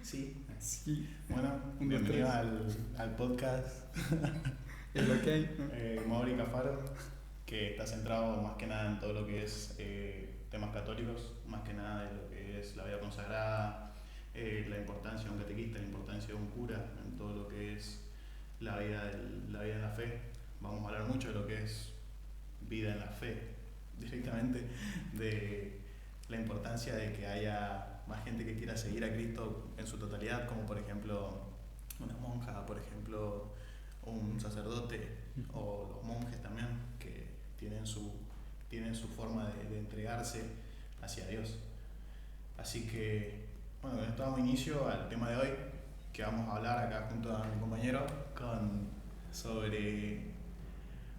Sí. Sí. Bueno, bienvenido al podcast Es lo que hay. Mauri Cafaro, que está centrado más que nada en todo lo que es temas católicos, más que nada de lo que es la vida consagrada, la importancia de un catequista, la importancia de un cura, en todo lo que es la vida en la fe. Vamos a hablar mucho de lo que es vida en la fe, directamente, de la importancia de que haya más gente que quiera seguir a Cristo en su totalidad, como por ejemplo una monja, por ejemplo un sacerdote, o los monjes también, que tienen su forma de entregarse hacia Dios. Así que, bueno, con esto damos inicio al tema de hoy, que vamos a hablar acá junto a mi compañero sobre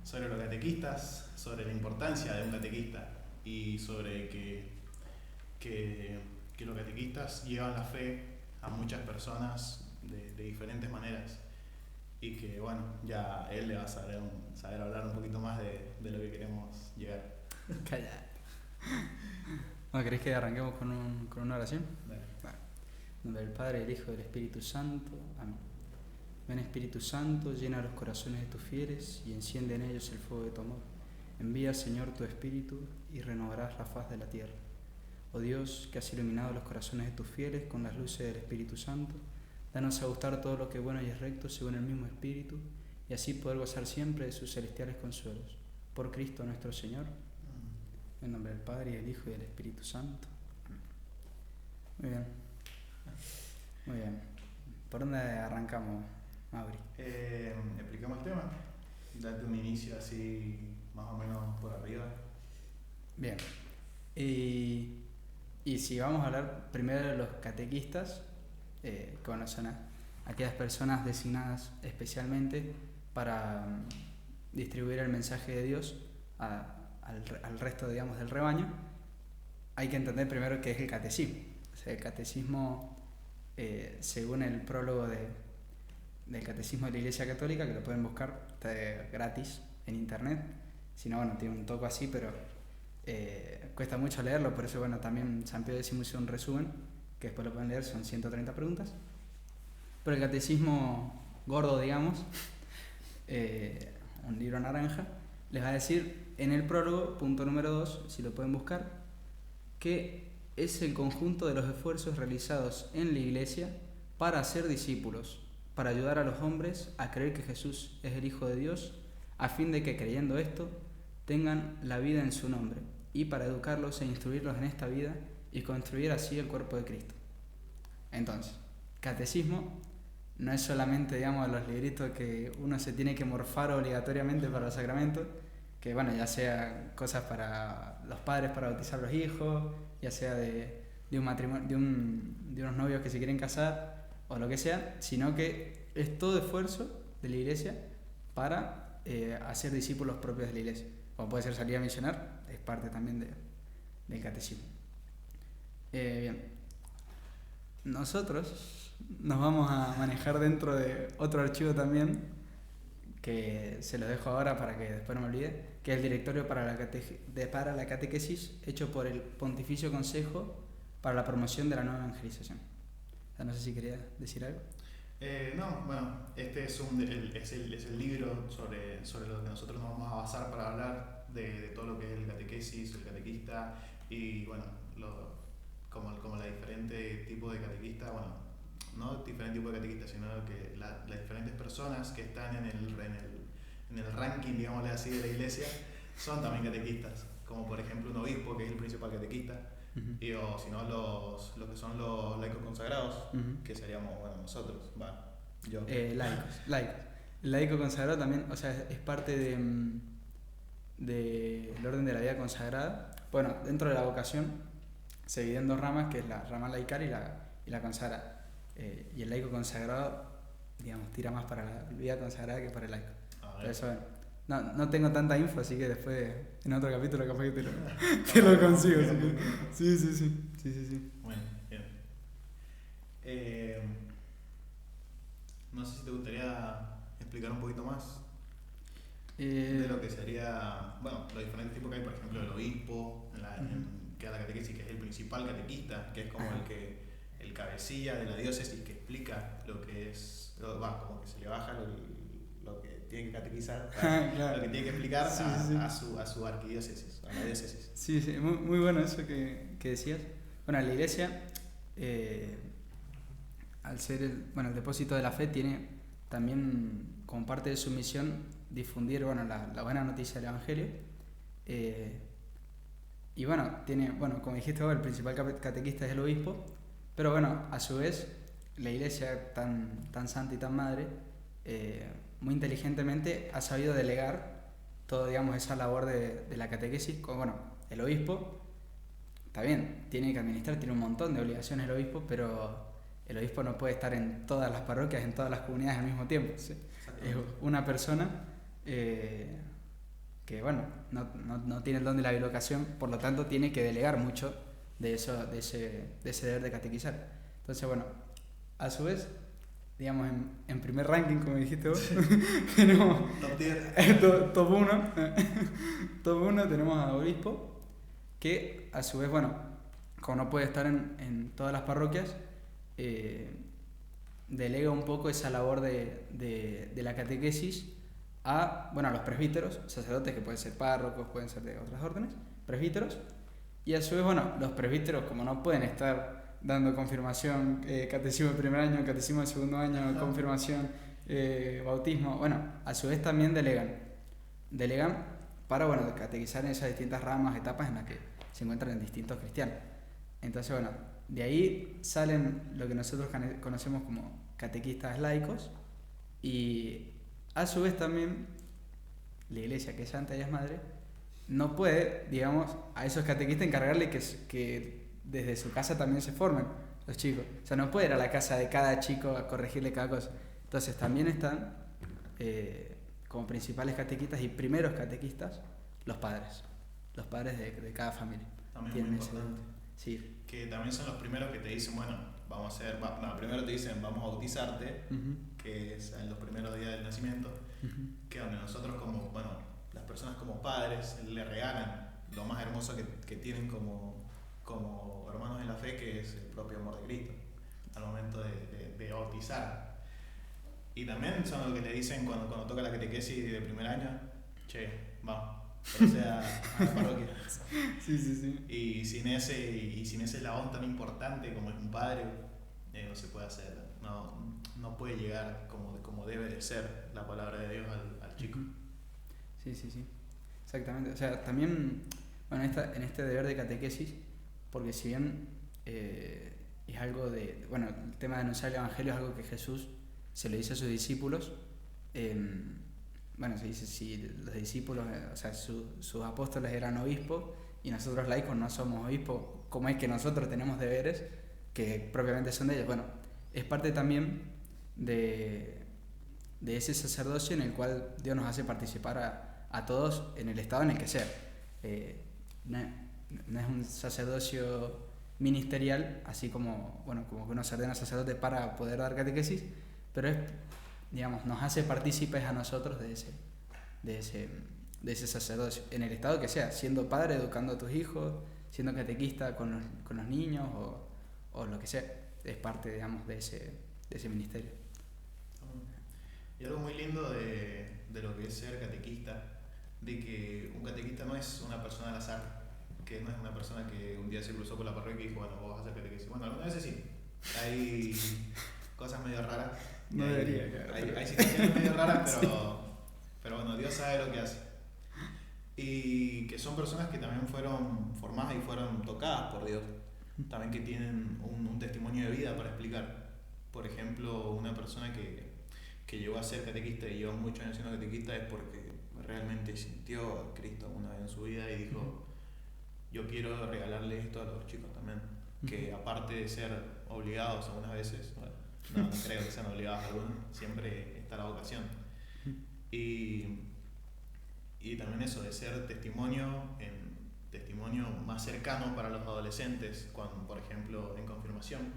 los catequistas, sobre la importancia de un catequista y sobre que los catequistas llevan la fe a muchas personas de diferentes maneras, y que bueno, ya él le va a saber hablar un poquito más de lo que queremos llegar. Calla. Bueno, ¿querés que arranquemos con una oración? Dale. Vale. En nombre del Padre, del Hijo y del Espíritu Santo. Amén. Ven Espíritu Santo, llena los corazones de tus fieles y enciende en ellos el fuego de tu amor. Envía, Señor, tu Espíritu y renovarás la faz de la tierra. Oh Dios, que has iluminado los corazones de tus fieles con las luces del Espíritu Santo, danos a gustar todo lo que es bueno y es recto según el mismo Espíritu, y así poder gozar siempre de sus celestiales consuelos. Por Cristo nuestro Señor. En nombre del Padre, y del Hijo y del Espíritu Santo. Muy bien. Muy bien. ¿Por dónde arrancamos, Mauri? Explicamos el tema, date un inicio así más o menos por arriba. Bien. Y si vamos a hablar primero de los catequistas, que bueno, son aquellas personas designadas especialmente para distribuir el mensaje de Dios al resto, digamos, del rebaño. Hay que entender primero qué es el catecismo. O sea, el catecismo, según el prólogo del Catecismo de la Iglesia Católica, que lo pueden buscar, está gratis en internet. Si no, bueno, tiene un toco así, pero cuesta mucho leerlo, por eso bueno, también San Pío X hizo un resumen, que después lo pueden leer, son 130 preguntas. Pero el catecismo gordo, digamos, un libro naranja, les va a decir en el prólogo, punto número 2, si lo pueden buscar, que es el conjunto de los esfuerzos realizados en la Iglesia para hacer discípulos, para ayudar a los hombres a creer que Jesús es el Hijo de Dios, a fin de que creyendo esto tengan la vida en su nombre, y para educarlos e instruirlos en esta vida y construir así el cuerpo de Cristo. Entonces, catecismo no es solamente, digamos, los libritos que uno se tiene que morfar obligatoriamente para los sacramentos, que bueno, ya sea cosas para los padres para bautizar a los hijos, ya sea de un matrimonio, de unos novios que se quieren casar o lo que sea, sino que es todo esfuerzo de la Iglesia para hacer discípulos propios de la Iglesia. Como puede ser salir a misionar, es parte también del catecismo. Bien, nosotros nos vamos a manejar dentro de otro archivo también, que se lo dejo ahora para que después no me olvide, que es el Directorio para la Catequesis, hecho por el Pontificio Consejo para la Promoción de la Nueva Evangelización. No sé si quería decir algo. No, bueno, este es el libro sobre lo que nosotros nos vamos a basar para hablar de todo lo que es el catequesis, el catequista, y bueno, como la diferente tipo de catequista, bueno, no diferente tipo de catequista, sino que las diferentes personas que están en el ranking, digámosle así, de la Iglesia, son también catequistas, como por ejemplo un obispo, que es el principal catequista. Y, o si no, los que son los laicos consagrados, que seríamos, bueno, nosotros, yo. Laicos. El laico consagrado también, o sea, es parte del orden de la vida consagrada. Bueno, dentro de la vocación se divide en dos ramas, que es la rama laical y la consagrada. Y el laico consagrado, digamos, tira más para la vida consagrada que para el laico. Por eso, bueno, no tengo tanta info, así que después en otro capítulo capaz que te lo consigo. Sí. Bueno, bien. No sé si te gustaría explicar un poquito más de lo que sería, bueno, los diferentes tipos que hay, por ejemplo, el obispo, que es la catequesis, que es el principal catequista, que es como cabecilla de la diócesis que explica lo que es, como que se le baja lo que tiene que catequizar, Claro. lo que tiene que explicar Sí, a su arquidiócesis, a la diócesis. Sí, muy, muy bueno eso que decías. Bueno, la iglesia, al ser el depósito de la fe, tiene también como parte de su misión difundir la buena noticia del Evangelio. Y tiene, como dijiste vos, el principal catequista es el obispo, pero a su vez, la iglesia tan santa y tan madre, muy inteligentemente ha sabido delegar toda, digamos, esa labor de la catequesis con, el obispo. Está bien, tiene que administrar, tiene un montón de obligaciones el obispo, pero el obispo no puede estar en todas las parroquias, en todas las comunidades al mismo tiempo. ¿Sí? Es una persona que no tiene el don de la bilocación, por lo tanto tiene que delegar mucho de ese deber de catequizar. Entonces, a su vez, digamos, en primer ranking, como dijiste vos, tenemos top 1 top 1 tenemos a obispo, que a su vez, como no puede estar en todas las parroquias, delega un poco esa labor de la catequesis a los presbíteros, sacerdotes que pueden ser párrocos, pueden ser de otras órdenes, presbíteros, y a su vez, los presbíteros, como no pueden estar dando confirmación, catecismo de primer año, catecismo de segundo año, confirmación, bautismo, a su vez también delegan para catequizar en esas distintas ramas, etapas en las que se encuentran en distintos cristianos. Entonces, de ahí salen lo que nosotros conocemos como catequistas laicos, y a su vez también la iglesia, que es santa y es madre, no puede, digamos, a esos catequistas encargarle que desde su casa también se formen los chicos. O sea, no puede ir a la casa de cada chico a corregirle cada cosa. Entonces también están como principales catequistas y primeros catequistas los padres de cada familia. También muy importante. Sí. Que también son los primeros que te dicen, primero te dicen vamos a bautizarte, que es en los primeros días del nacimiento, que donde nosotros como, las personas como padres le regalan lo más hermoso que tienen como hermanos en la fe, que es el propio amor de Cristo, al momento de bautizar. Y también son los que le dicen cuando toca la catequesis de primer año, vamos, o sea, a la parroquia. Sí. Y sin ese eslabón tan importante como es un padre, no se puede hacer, no puede llegar como debe de ser la palabra de Dios al chico. Sí, exactamente. O sea, también, en este deber de catequesis, porque si bien es algo el tema de anunciar el Evangelio es algo que Jesús se lo dice a sus discípulos, se dice, si los discípulos, sus apóstoles eran obispos y nosotros laicos no somos obispos, ¿cómo es que nosotros tenemos deberes que propiamente son de ellos? Es parte también de ese sacerdocio en el cual Dios nos hace participar a todos en el estado en el que sea. No es un sacerdocio ministerial, así como que uno se ordena sacerdote para poder dar catequesis, pero nos hace partícipes a nosotros de ese sacerdocio, en el estado que sea, siendo padre, educando a tus hijos, siendo catequista con los niños o lo que sea, es parte, de ese ministerio. Y algo muy lindo de lo que es ser catequista, de que un catequista no es una persona al azar, que no es una persona que un día se cruzó por la parroquia y dijo, vos vas a hacer catequesis. Algunas veces sí, hay cosas medio raras. No debería. Hay situaciones medio raras, pero Dios sabe lo que hace. Y que son personas que también fueron formadas y fueron tocadas por Dios, también que tienen un testimonio de vida para explicar. Por ejemplo, una persona que llegó a ser catequista y lleva muchos años siendo catequista es porque realmente sintió a Cristo una vez en su vida y dijo, yo quiero regalarle esto a los chicos también, que aparte de ser obligados algunas veces, no creo que sean obligados algunos, siempre está la vocación. Y también eso de ser testimonio más cercano para los adolescentes, cuando, por ejemplo, en confirmación,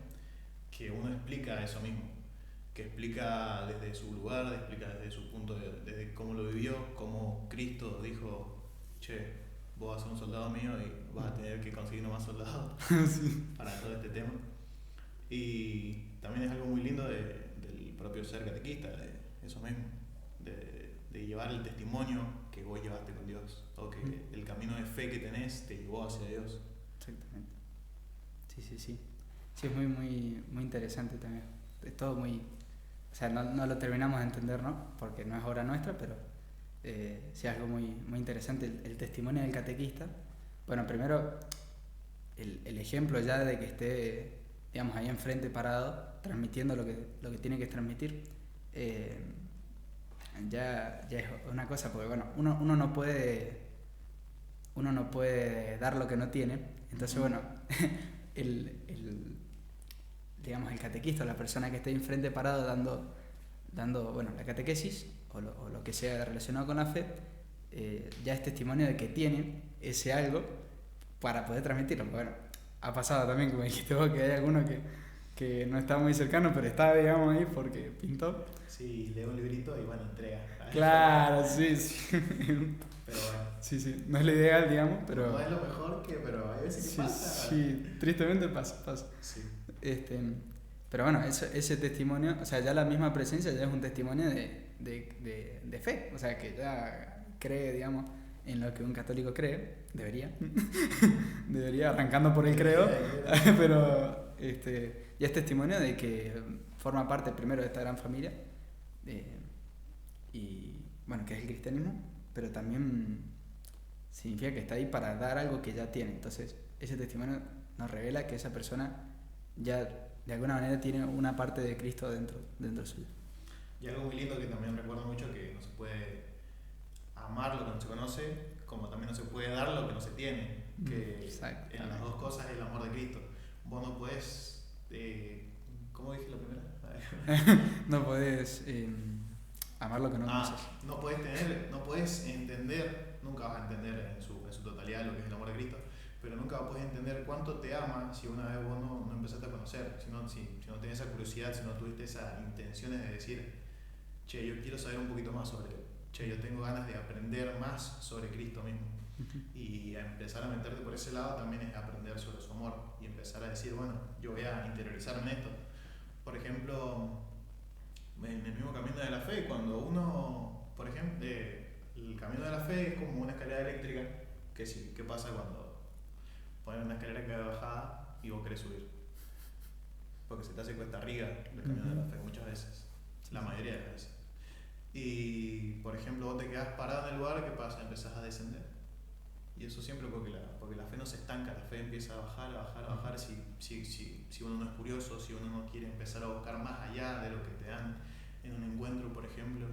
que uno explica eso mismo, que explica desde su lugar, explica desde su punto, desde cómo lo vivió, cómo Cristo dijo, vos vas a ser un soldado mío y vas a tener que conseguir más soldados para todo este tema. Y también es algo muy lindo del propio ser catequista, de eso mismo, de llevar el testimonio que vos llevaste con Dios, o que el camino de fe que tenés te llevó hacia Dios. Exactamente. Sí, sí, sí. Sí, es muy, muy, muy interesante también. Es todo muy... O sea, no lo terminamos de entender, ¿no? Porque no es obra nuestra, pero sí es algo muy, muy interesante. El testimonio del catequista. Bueno, primero, el ejemplo ya de que esté, digamos, ahí enfrente parado, transmitiendo lo que tiene que transmitir, ya es una cosa, porque bueno, uno no puede dar lo que no tiene. Entonces, bueno, digamos, el catequista, la persona que esté enfrente parado dando bueno, la catequesis o lo que sea relacionado con la fe, ya es testimonio de que tiene ese algo para poder transmitirlo. Bueno, ha pasado también, como dijiste vos, que hay alguno que no está muy cercano, pero está, digamos, ahí porque pintó. Sí, lee un librito y bueno, entrega. Claro, sí, sí. Pero bueno. Sí, sí, no es lo ideal, digamos, pero... No es lo mejor pero hay veces que sí, pasa. Sí, tristemente pasa. Sí. Pero bueno, ese testimonio, o sea, ya la misma presencia ya es un testimonio de fe, o sea, que ya cree, digamos, en lo que un católico cree, debería arrancando por el creo, pero ya es testimonio de que forma parte primero de esta gran familia, y bueno, que es el cristianismo, pero también significa que está ahí para dar algo que ya tiene. Entonces, ese testimonio nos revela que esa persona ya de alguna manera tiene una parte de Cristo dentro suyo. Y algo muy lindo que también recuerdo mucho, que no se puede amar lo que no se conoce, como también no se puede dar lo que no se tiene, que en las dos cosas es el amor de Cristo. Vos no podés, ¿cómo dije la primera? No podés amar lo que no conoces. No podés entender, nunca vas a entender en su totalidad lo que es el amor de Cristo, pero nunca podés entender cuánto te ama si una vez vos no empezaste a conocer, si no tenés esa curiosidad, si no tuviste esas intenciones de decir, che, yo quiero saber un poquito más sobre él, che, yo tengo ganas de aprender más sobre Cristo mismo. Y a empezar a meterte por ese lado también es aprender sobre su amor y empezar a decir, bueno, yo voy a interiorizarme en esto. Por ejemplo, en el mismo camino de la fe, cuando uno, por ejemplo, el camino de la fe es como una escalera eléctrica, ¿qué pasa cuando ponen una escalera que va bajada y vos querés subir? Porque se te hace cuesta arriba el camino de la fe muchas veces, la mayoría de las veces. Y, por ejemplo, vos te quedás parado en el lugar, ¿qué pasa? Empezás a descender. Y eso siempre porque la fe no se estanca, la fe empieza a bajar si uno no es curioso, si uno no quiere empezar a buscar más allá de lo que te dan en un encuentro, por ejemplo,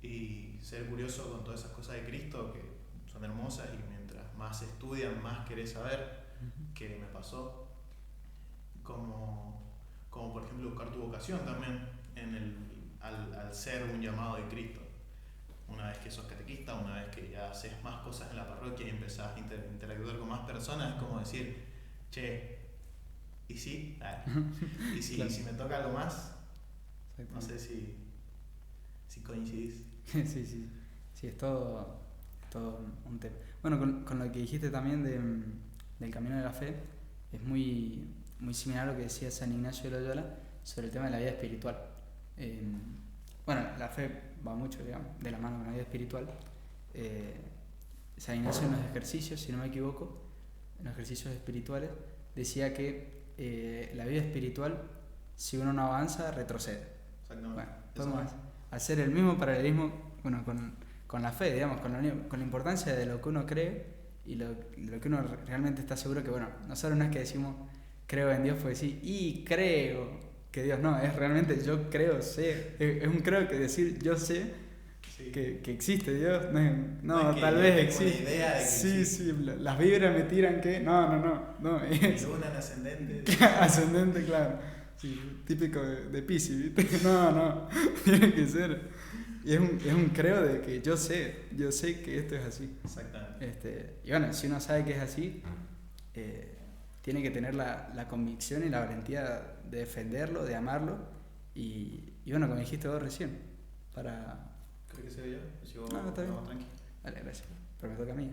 y ser curioso con todas esas cosas de Cristo que son hermosas, y mientras más estudian, más querés saber qué me pasó, como por ejemplo buscar tu vocación también al ser un llamado de Cristo. Una vez que sos catequista, una vez que ya haces más cosas en la parroquia y empezás a interactuar con más personas, es como decir, che, ¿y sí? ¿Y si, claro, si me toca algo más? No sé si coincidís. Sí, es todo un tema. Bueno, con lo que dijiste también del camino de la fe, es muy, muy similar a lo que decía San Ignacio de Loyola sobre el tema de la vida espiritual. Bueno, la fe va mucho, digamos, de la mano con la vida espiritual. San Ignacio en los ejercicios, si no me equivoco, en los ejercicios espirituales, decía que la vida espiritual, si uno no avanza, retrocede. Exactamente. Bueno, podemos hacer el mismo paralelismo, bueno, con la fe, digamos, con la importancia de lo que uno cree y lo que uno realmente está seguro que, bueno, nosotros no es que decimos creo en Dios, pues decir, y creo que Dios, no, es realmente yo creo, sé, es un creo que decir yo sé, sí, que existe Dios, no tal vez existe. Una idea de que sí, las vibras me tiran que, no es luna en ascendente. Ascendente, claro, sí, típico de Piscis, ¿viste? No, tiene que ser, y es un creo de que yo sé que esto es así. Exactamente. Y bueno, si uno sabe que es así, tiene que tener la convicción y la valentía de defenderlo, de amarlo, y bueno, como dijiste vos recién, para... ¿Crees que sea yo? Si vos, no, está bien. Tranquilo. Vale, gracias, pero me toca a mí.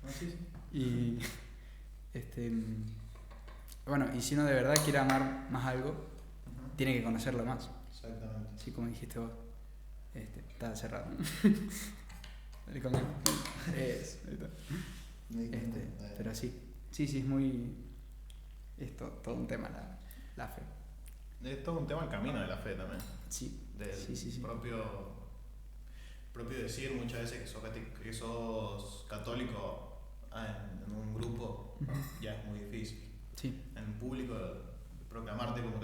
Sí. Y Bueno, y si uno de verdad quiere amar más algo, Ujú. tiene que conocerlo más. Exactamente. Así como dijiste vos. Está cerrado. El comienzo. Eso, ahí está. Me di cuenta. Pero sí. Sí, es muy. Todo un tema la fe. Es todo un tema el camino de la fe también. Sí. Del Sí. propio decir muchas veces que sos católico en un grupo ya es muy difícil. Sí. En público, proclamarte como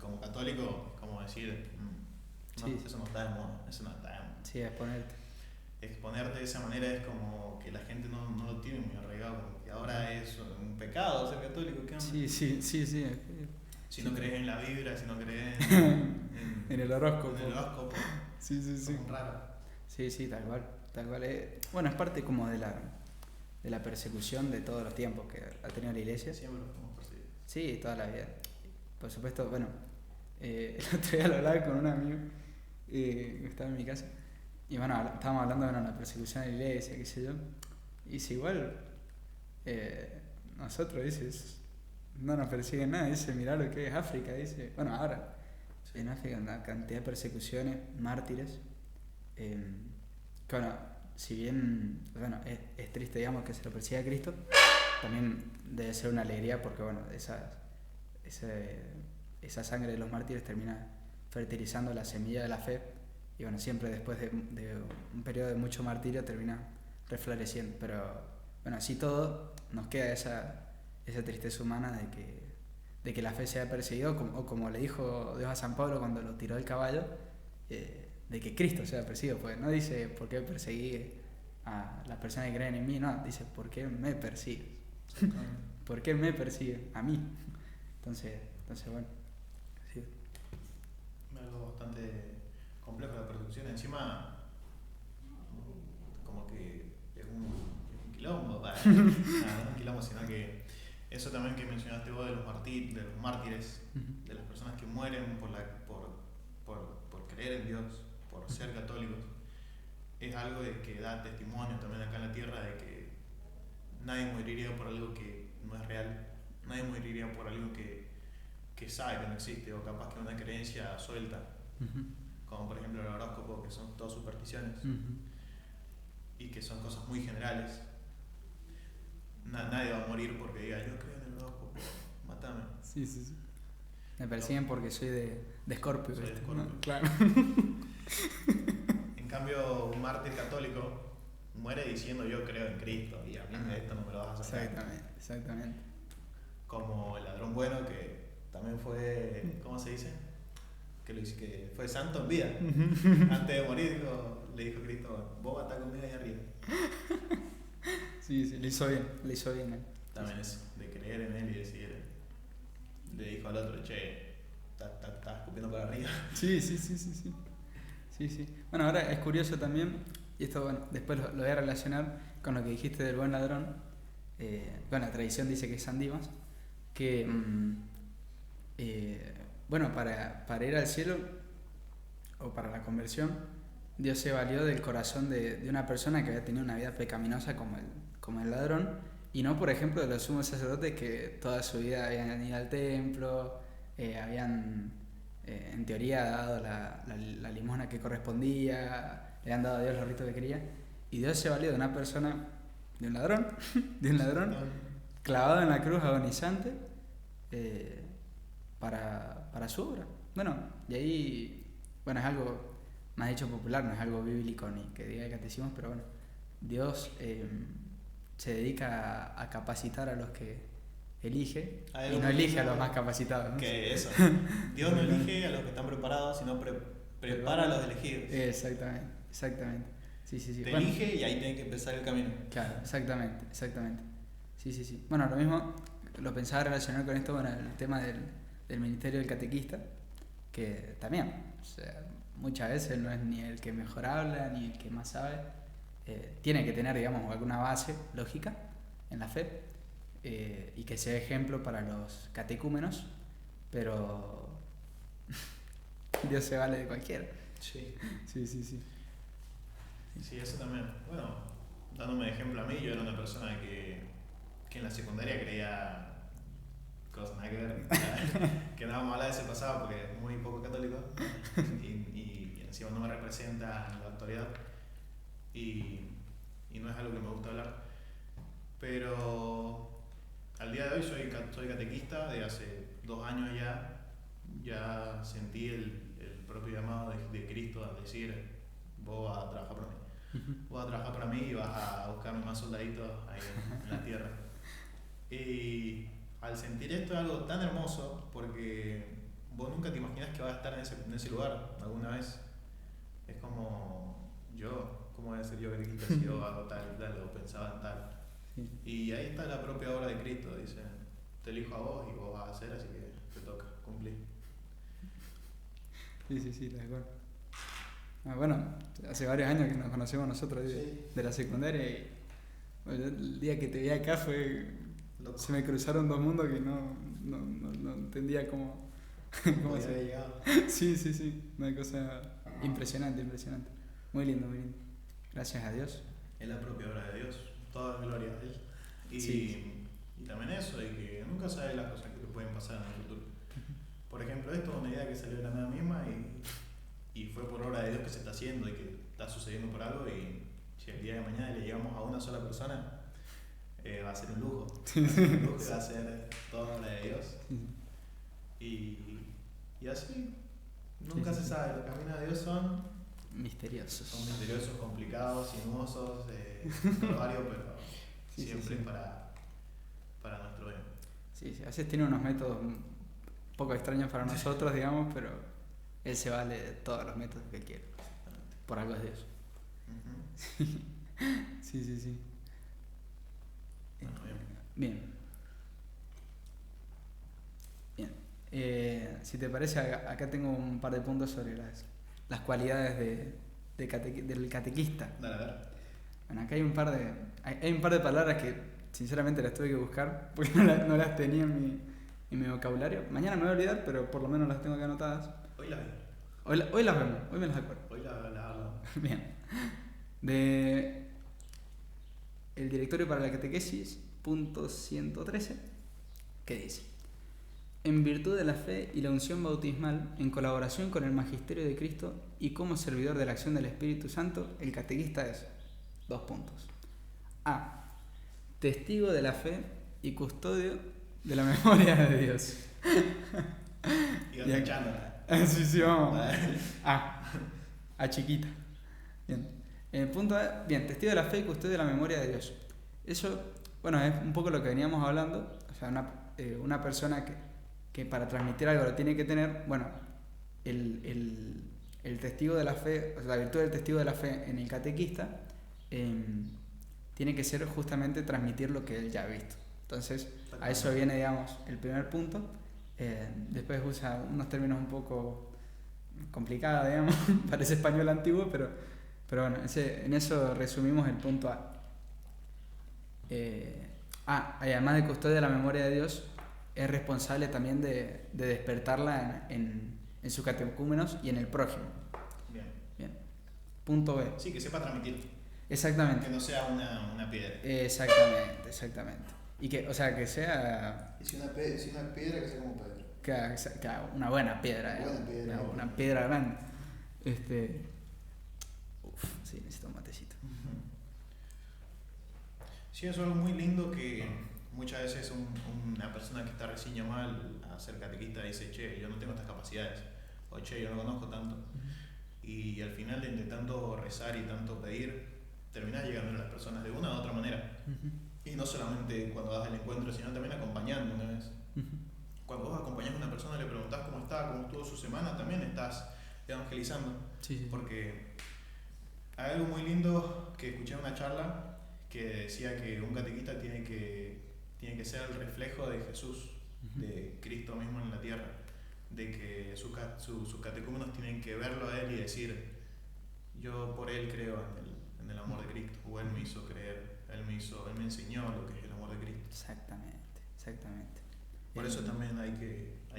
como católico, como decir, no, Sí. eso no está de moda, eso no está de moda. Sí, exponerte. Exponerte de esa manera es como que la gente no lo tiene muy arraigado, como que ahora es un pecado ser católico, ¿qué onda? Sí. Si no crees en la vibra, si no crees en En el horóscopo. en el horóscopo, Sí. sos un raro. Sí, tal cual. Bueno, es parte como de la persecución de todos los tiempos que ha tenido la iglesia. Siempre lo hemos percibido. Sí, toda la vida. Por supuesto, bueno, el otro día lo hablaba con un amigo que estaba en mi casa. Y bueno, estábamos hablando de la persecución de la iglesia, qué sé yo. Y dice, igual, nosotros, dice, no nos persiguen nada. Dice, mirá lo que es África, dice. Bueno, ahora, en África, una cantidad de persecuciones, mártires. Que bueno, si bien bueno, es triste, digamos, que se lo persiga a Cristo, también debe ser una alegría porque, bueno, esa sangre de los mártires termina fertilizando la semilla de la fe y, bueno, siempre después de un periodo de mucho martirio termina refloreciendo. Pero, bueno, así todo, nos queda esa tristeza humana de que la fe sea perseguida, o como le dijo Dios a San Pablo cuando lo tiró del caballo, de que Cristo sea perseguido, pues no dice por qué perseguí a las personas que creen en mí, no, dice por qué me persigues. ¿Por qué me persigue? A mí. Entonces bueno, sí. Es algo bastante complejo la persecución. Encima, como que es un quilombo. No es un quilombo, sino que eso también que mencionaste vos de los mártires, de las personas que mueren por creer en Dios, por ser católicos, es algo de que da testimonio también acá en la tierra de que nadie moriría por algo que no es real, nadie moriría por algo que sabe que no existe, o capaz que una creencia suelta, como por ejemplo el horóscopo, que son todas supersticiones y que son cosas muy generales. Nadie va a morir porque diga yo creo en el horóscopo, matame. Sí. Me persiguen porque soy de Escorpio. Soy de ¿viste? Escorpio. ¿No? Claro. En cambio, un mártir católico muere diciendo yo creo en Cristo y a mí de esto no me lo vas a sacar. Exactamente. Como el ladrón bueno que también fue, ¿cómo se dice? Que fue santo en vida. Antes de morir le dijo Cristo, vos vas a estar conmigo ahí arriba. Sí, le hizo bien. También es de creer en él y decir, le dijo al otro, che, estás escupiendo para arriba. Sí. Bueno, ahora es curioso también, y esto, bueno, después lo voy a relacionar con lo que dijiste del buen ladrón. Bueno, la tradición dice que es San Dimas, que bueno, para ir al cielo o para la conversión, Dios se valió del corazón de una persona que había tenido una vida pecaminosa como el ladrón, y no, por ejemplo, de los sumos sacerdotes que toda su vida habían ido al templo, habían en teoría dado la limosna que correspondía, le habían dado a Dios los ritos que quería, y Dios se valió de una persona, de un ladrón, clavado en la cruz agonizante, para su obra. Bueno, y ahí, bueno, es algo más dicho popular, no es algo bíblico ni que diga el catecismo, pero bueno, Dios se dedica a capacitar a los que elige y no elige a los más capacitados, ¿no? Que eso, Dios no elige a los que están preparados, sino prepara a los elegidos. Exactamente. Sí. Te elige y ahí tiene que empezar el camino. Claro, exactamente. Sí. Bueno, lo mismo lo pensaba relacionar con esto, bueno, el tema del ministerio del catequista, que también, o sea, muchas veces no es ni el que mejor habla, ni el que más sabe. Tiene que tener, digamos, alguna base lógica en la fe, y que sea ejemplo para los catecúmenos, pero Dios se vale de cualquiera. Sí. Sí. Sí, eso también. Bueno, dándome de ejemplo a mí, yo era una persona que en la secundaria creía cosa nada que ver, que no vamos a hablar de ese pasado porque es muy poco católico y encima no me representa en la actualidad y no es algo que me gusta hablar. Pero al día de hoy soy catequista de hace 2 años ya sentí el propio llamado de Cristo a decir, vos vas a trabajar para mí. Vos vas a trabajar para mí y vas a buscarme más soldaditos ahí en la tierra. Y al sentir esto es algo tan hermoso porque vos nunca te imaginas que vas a estar en ese lugar alguna vez. Es como ¿cómo voy a ser yo catequista si yo hago tal y tal o pensaba en tal? Sí. Y ahí está la propia obra de Cristo, dice, te elijo a vos y vos vas a hacer, así que te toca cumplir. Sí, tal cual. Bueno, hace varios años que nos conocemos nosotros de la secundaria y bueno, el día que te vi acá Loco. se me cruzaron dos mundos que no entendía cómo se había llegado. Sí, una cosa impresionante. Muy lindo. Gracias a Dios. Es la propia obra de Dios, toda gloria a Él. Y también eso, de que nunca sabes las cosas que te pueden pasar en el futuro. Por ejemplo, esto es una idea que salió de la nada misma y fue por obra de Dios que se está haciendo y que está sucediendo por algo y si el día de mañana le llegamos a una sola persona, va a ser un lujo. Va a ser toda obra de Dios. Y así, nunca se sabe, los caminos de Dios son misteriosos, complicados, sinuosos, varios, pero siempre para nuestro bien. Sí, a veces tiene unos métodos un poco extraños para nosotros, digamos, pero Él se vale de todos los métodos que quiere. Por algo es Dios. Sí. Bien. Si te parece, acá tengo un par de puntos sobre las cualidades del catequista. Dale, a ver. Bueno, acá hay un par de palabras que sinceramente las tuve que buscar porque no las tenía en mi vocabulario. Mañana me voy a olvidar, pero por lo menos las tengo acá anotadas. Hoy las veo. Hoy las vemos, hoy me las acuerdo. Hoy las hablo. Bien. De el Directorio para la Catequesis, punto 113, que dice: en virtud de la fe y la unción bautismal, en colaboración con el magisterio de Cristo y como servidor de la acción del Espíritu Santo, el catequista es: 2 puntos. A. Testigo de la fe y custodio de la memoria de Dios. Y enganchándola. Sí, vamos. A chiquita. Bien. El punto A, bien, testigo de la fe y custodio de la memoria de Dios. Eso, bueno, es un poco lo que veníamos hablando. O sea, una persona que para transmitir algo lo tiene que tener, bueno, el testigo de la fe, o sea, la virtud del testigo de la fe en el catequista, tiene que ser justamente transmitir lo que él ya ha visto. Entonces, a eso viene, digamos, el primer punto. Después usa unos términos un poco complicados, digamos, parece español antiguo, pero bueno, en eso resumimos el punto A. Además de custodia de la memoria de Dios, es responsable también de despertarla en sus catecúmenos y en el prójimo. Bien. Punto B. Sí, que sepa transmitir. Exactamente. Que no sea una piedra. Exactamente. Y que, o sea, que sea... Si una piedra, que sea como Pedro. Que una buena piedra. Una piedra grande. Sí, necesito un matecito. Sí, eso es algo muy lindo que muchas veces una persona que está recién llamada a ser catequista dice, che, yo no tengo estas capacidades, o che, yo no conozco tanto. Y al final, de tanto rezar y tanto pedir, terminás llegando a las personas de una u otra manera. Y no solamente cuando das el encuentro, sino también acompañando una vez. Cuando vos acompañás a una persona, le preguntás cómo está, cómo estuvo su semana, también estás evangelizando. Sí. Porque hay algo muy lindo que escuché en una charla que decía que un catequista tiene que ser el reflejo de Jesús, de Cristo mismo en la tierra, de que sus catecúmenos tienen que verlo a Él y decir, yo por Él creo en el amor de Cristo, o Él me hizo creer, Él me enseñó lo que es el amor de Cristo. Exactamente. Por eso también hay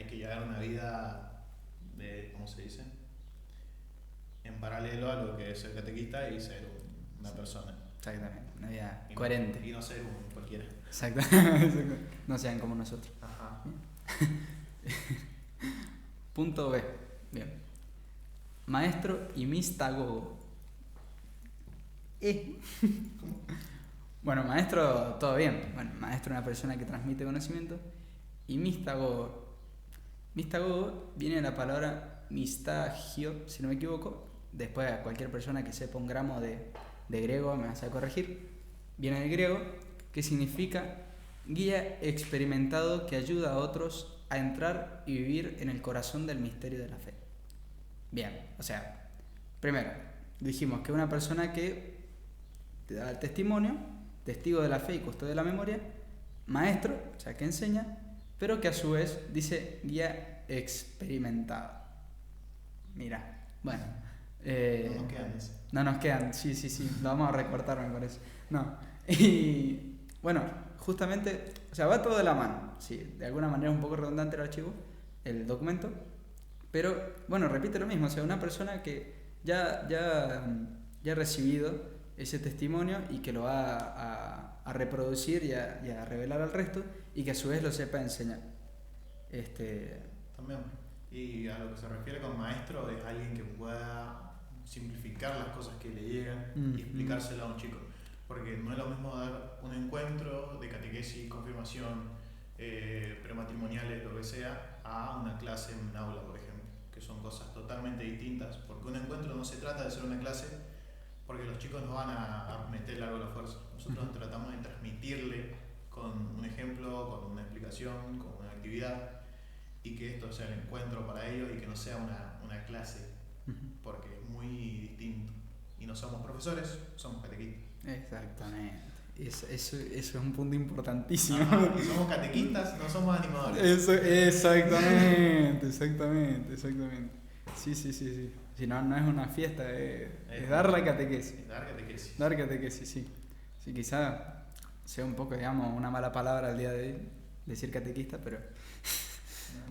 que llevar una vida de, ¿cómo se dice? En paralelo a lo que es ser catequista y ser una persona. Exactamente, una vida coherente. Y no ser un cualquiera. Exactamente. No sean como nosotros. Ajá. Punto B. Bien. Maestro y mistagogo. Bueno, maestro, todo bien. Bueno, maestro es una persona que transmite conocimiento. Y mistagogo. Mistagogo viene de la palabra mistagio, si no me equivoco. Después, a cualquier persona que sepa un gramo de griego me vas a corregir. Viene del griego, que significa guía experimentado que ayuda a otros a entrar y vivir en el corazón del misterio de la fe. Bien, o sea, primero, dijimos que una persona que te da el testimonio, testigo de la fe y custodio de la memoria, maestro, o sea, que enseña, pero que a su vez dice guía experimentado. Mira, bueno. No nos quedan ese. No nos quedan, sí, lo vamos a recortar, me parece. No, y bueno, justamente, o sea, va todo de la mano. Sí, de alguna manera es un poco redundante el archivo, el documento, pero bueno, repite lo mismo, o sea, una persona que ya ha recibido ese testimonio y que lo va a reproducir y a revelar al resto y que a su vez lo sepa enseñar. También. Y a lo que se refiere con maestro es alguien que pueda simplificar las cosas que le llegan y explicárselo a un chico. Porque no es lo mismo dar un encuentro de catequesis, confirmación, prematrimoniales, lo que sea, a una clase en un aula, por ejemplo, que son cosas totalmente distintas. Porque un encuentro no se trata de ser una clase, porque los chicos no van a meter algo a la fuerza. Nosotros tratamos de transmitirle con un ejemplo, con una explicación, con una actividad, y que esto sea el encuentro para ellos y que no sea una clase, porque es muy distinto. Y no somos profesores, somos catequistas. Exactamente. Eso es un punto importantísimo. Y somos catequistas, no somos animadores. Exactamente. Sí. Si no, no es una fiesta, es dar la catequesis. Dar catequesis, sí. Sí, quizá sea un poco, digamos, una mala palabra al día de hoy decir catequista, pero...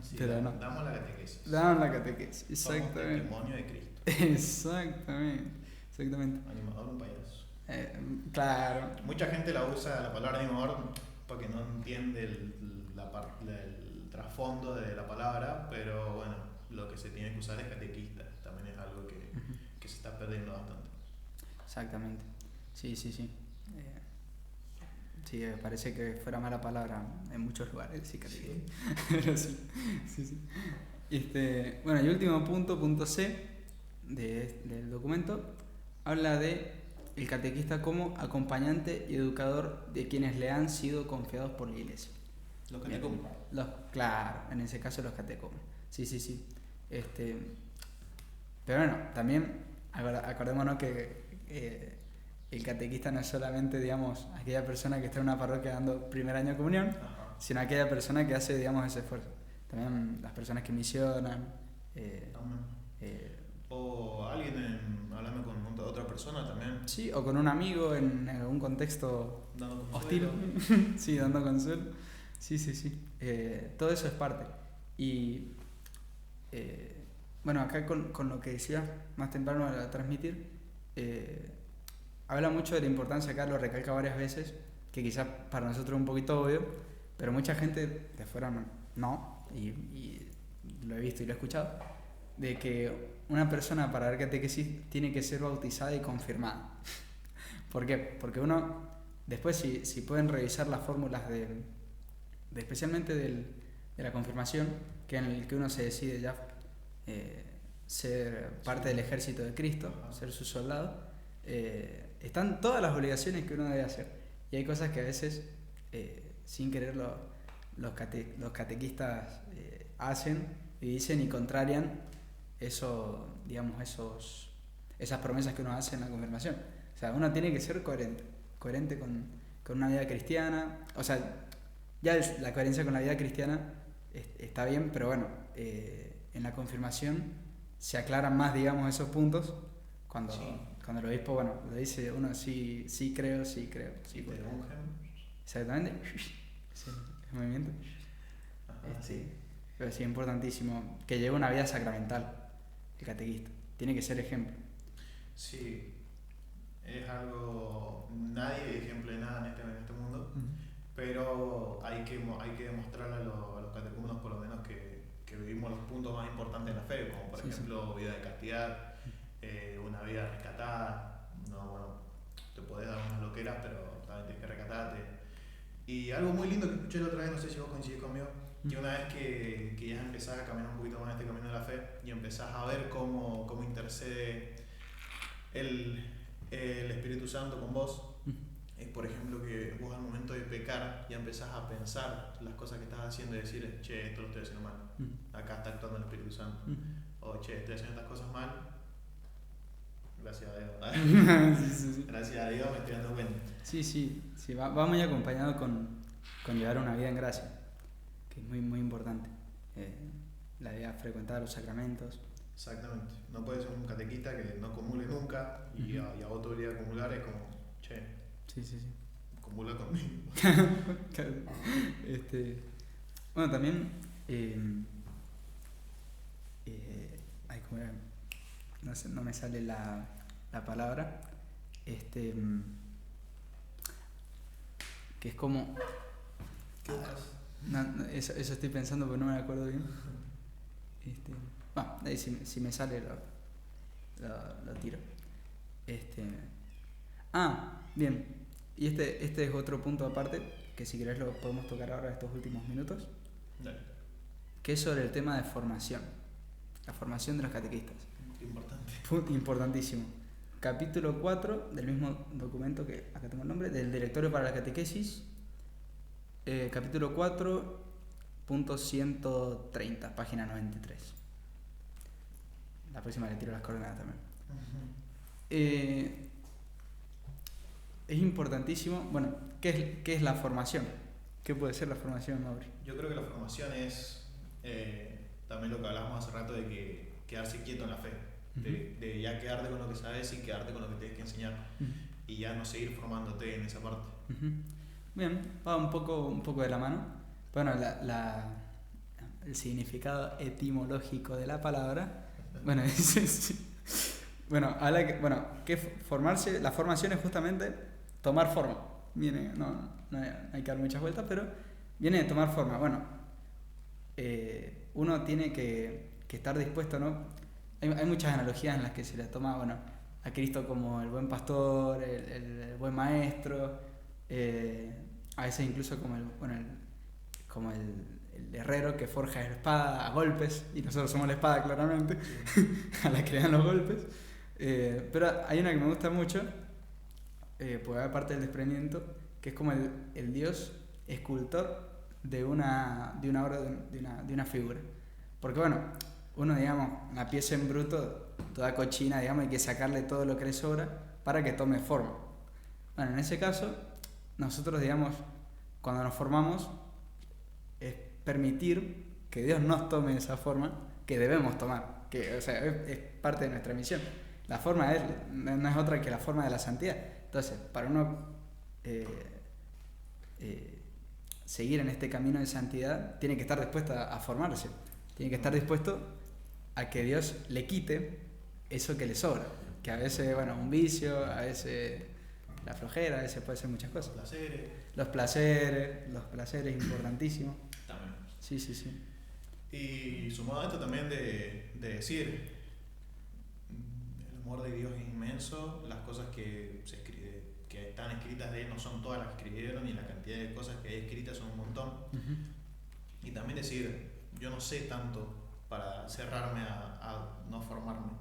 Sí, pero no. Damos la catequesis. Damos la catequesis, exactamente. Somos testimonio de Cristo. Exactamente. Animador, un payaso. Claro. Mucha gente la usa la palabra animador porque no entiende el trasfondo de la palabra, pero bueno, lo que se tiene que usar es catequista. También es algo que se está perdiendo bastante. Exactamente. Sí. Sí, parece que fuera mala palabra en muchos lugares, sí, catequista. Pero sí. Bueno, y último punto C del documento, habla de el catequista como acompañante y educador de quienes le han sido confiados por la iglesia. Los catecúmenos. Claro, en ese caso los catecúmenos. Sí. Pero bueno, también acordémonos que el catequista no es solamente, digamos, aquella persona que está en una parroquia dando primer año de comunión, sino aquella persona que hace, digamos, ese esfuerzo. También las personas que misionan. O alguien hablando con otra persona también. Sí, o con un amigo en algún contexto hostil. Sí, dando consuelo. Sí. Todo eso es parte. Y bueno, acá con lo que decías más temprano al transmitir, habla mucho de la importancia, acá lo recalca varias veces, que quizás para nosotros es un poquito obvio, pero mucha gente de afuera no, y lo he visto y lo he escuchado, de que una persona para dar catequesis tiene que ser bautizada y confirmada. ¿Por qué? Porque uno, después si pueden revisar las fórmulas de especialmente de la confirmación, que en el que uno se decide ya ser parte del ejército de Cristo, ser su soldado, están todas las obligaciones que uno debe hacer. Y hay cosas que a veces, sin querer, los catequistas hacen y dicen y contrarian eso, digamos, esas promesas que uno hace en la confirmación. O sea, uno tiene que ser coherente con una vida cristiana. O sea, ya la coherencia con la vida cristiana está bien, pero bueno, en la confirmación se aclaran más, digamos, esos puntos cuando el obispo, bueno, lo dice uno, sí creo. Sí, te ungen. Exactamente. Sí, el movimiento. Sí. Pero sí, es importantísimo que lleve una vida sacramental el catequista. Tiene que ser ejemplo. Sí, es algo, nadie es ejemplo de nada en este mundo, pero hay que demostrarle a los catecúmenos por lo menos que vivimos los puntos más importantes de la fe, como por ejemplo vida de castidad, una vida rescatada, no, bueno, te podés dar unas loqueras, pero también tienes que rescatarte. Y algo muy lindo que escuché la otra vez, no sé si vos coincidís conmigo, que una vez que ya empezás a caminar un poquito más este camino de la fe y empezás a ver cómo intercede el Espíritu Santo con vos, es por ejemplo que vos al momento de pecar ya empezás a pensar las cosas que estás haciendo y decir, che, esto lo estoy haciendo mal, acá está actuando el Espíritu Santo, o che, estoy haciendo estas cosas mal, gracias a Dios, sí. Gracias a Dios me estoy dando cuenta. Sí, va muy acompañado con llevar una vida en gracia, que es muy, muy importante. La idea de frecuentar los sacramentos. Exactamente, no puede ser un catequista que no comule nunca y a vos te obliga a comulgar, es como, che, sí. comula conmigo. Bueno, también ay, ¿cómo era? No sé, no me sale la palabra, que es como eso estoy pensando pero no me acuerdo bien. Bueno, ahí si me sale lo tiro. Bien, y este es otro punto aparte que si querés lo podemos tocar ahora estos últimos minutos. Dale. Que es sobre el tema de formación, la formación de los catequistas. Importante. Importantísimo. Capítulo 4 del mismo documento que acá tengo el nombre, del Directorio para la Catequesis, capítulo 4, punto 130, página 93. La próxima le tiro las coordenadas también. Es importantísimo, bueno, ¿qué es la formación? ¿Qué puede ser la formación, Mauri? Yo creo que la formación es también lo que hablábamos hace rato de que quedarse quieto en la fe, de ya quedarte con lo que sabes y quedarte con lo que tienes que enseñar y ya no seguir formándote en esa parte. Bien, va un poco de la mano. Bueno, el significado etimológico de la palabra, bueno, que formarse, la formación es justamente tomar forma. Viene, no hay que dar muchas vueltas, pero viene de tomar forma. Bueno, uno tiene que estar dispuesto, ¿no? Hay muchas analogías en las que se le toma, bueno, a Cristo como el buen pastor, el buen maestro, a veces incluso como el herrero que forja la espada a golpes, y nosotros somos la espada claramente, a la que le dan los golpes. Pero hay una que me gusta mucho, porque aparte del desprendimiento, que es como el Dios escultor de una obra, de una figura. Porque bueno, uno, digamos, una pieza en bruto, toda cochina, digamos, hay que sacarle todo lo que le sobra para que tome forma. Bueno, en ese caso, nosotros, digamos, cuando nos formamos, es permitir que Dios nos tome esa forma que debemos tomar, que, o sea, es parte de nuestra misión. La forma no es otra que la forma de la santidad. Entonces, para uno seguir en este camino de santidad, tiene que estar dispuesto a formarse, tiene que estar dispuesto a que Dios le quite eso que le sobra, que a veces, bueno, un vicio, a veces la flojera, a veces puede ser muchas cosas. Los placeres, importantísimo. También. Sí. Y sumado a esto también de decir, el amor de Dios es inmenso, las cosas que están escritas de Él no son todas las que escribieron y la cantidad de cosas que hay escritas son un montón. Y también decir, yo no sé tanto para cerrarme a no formarme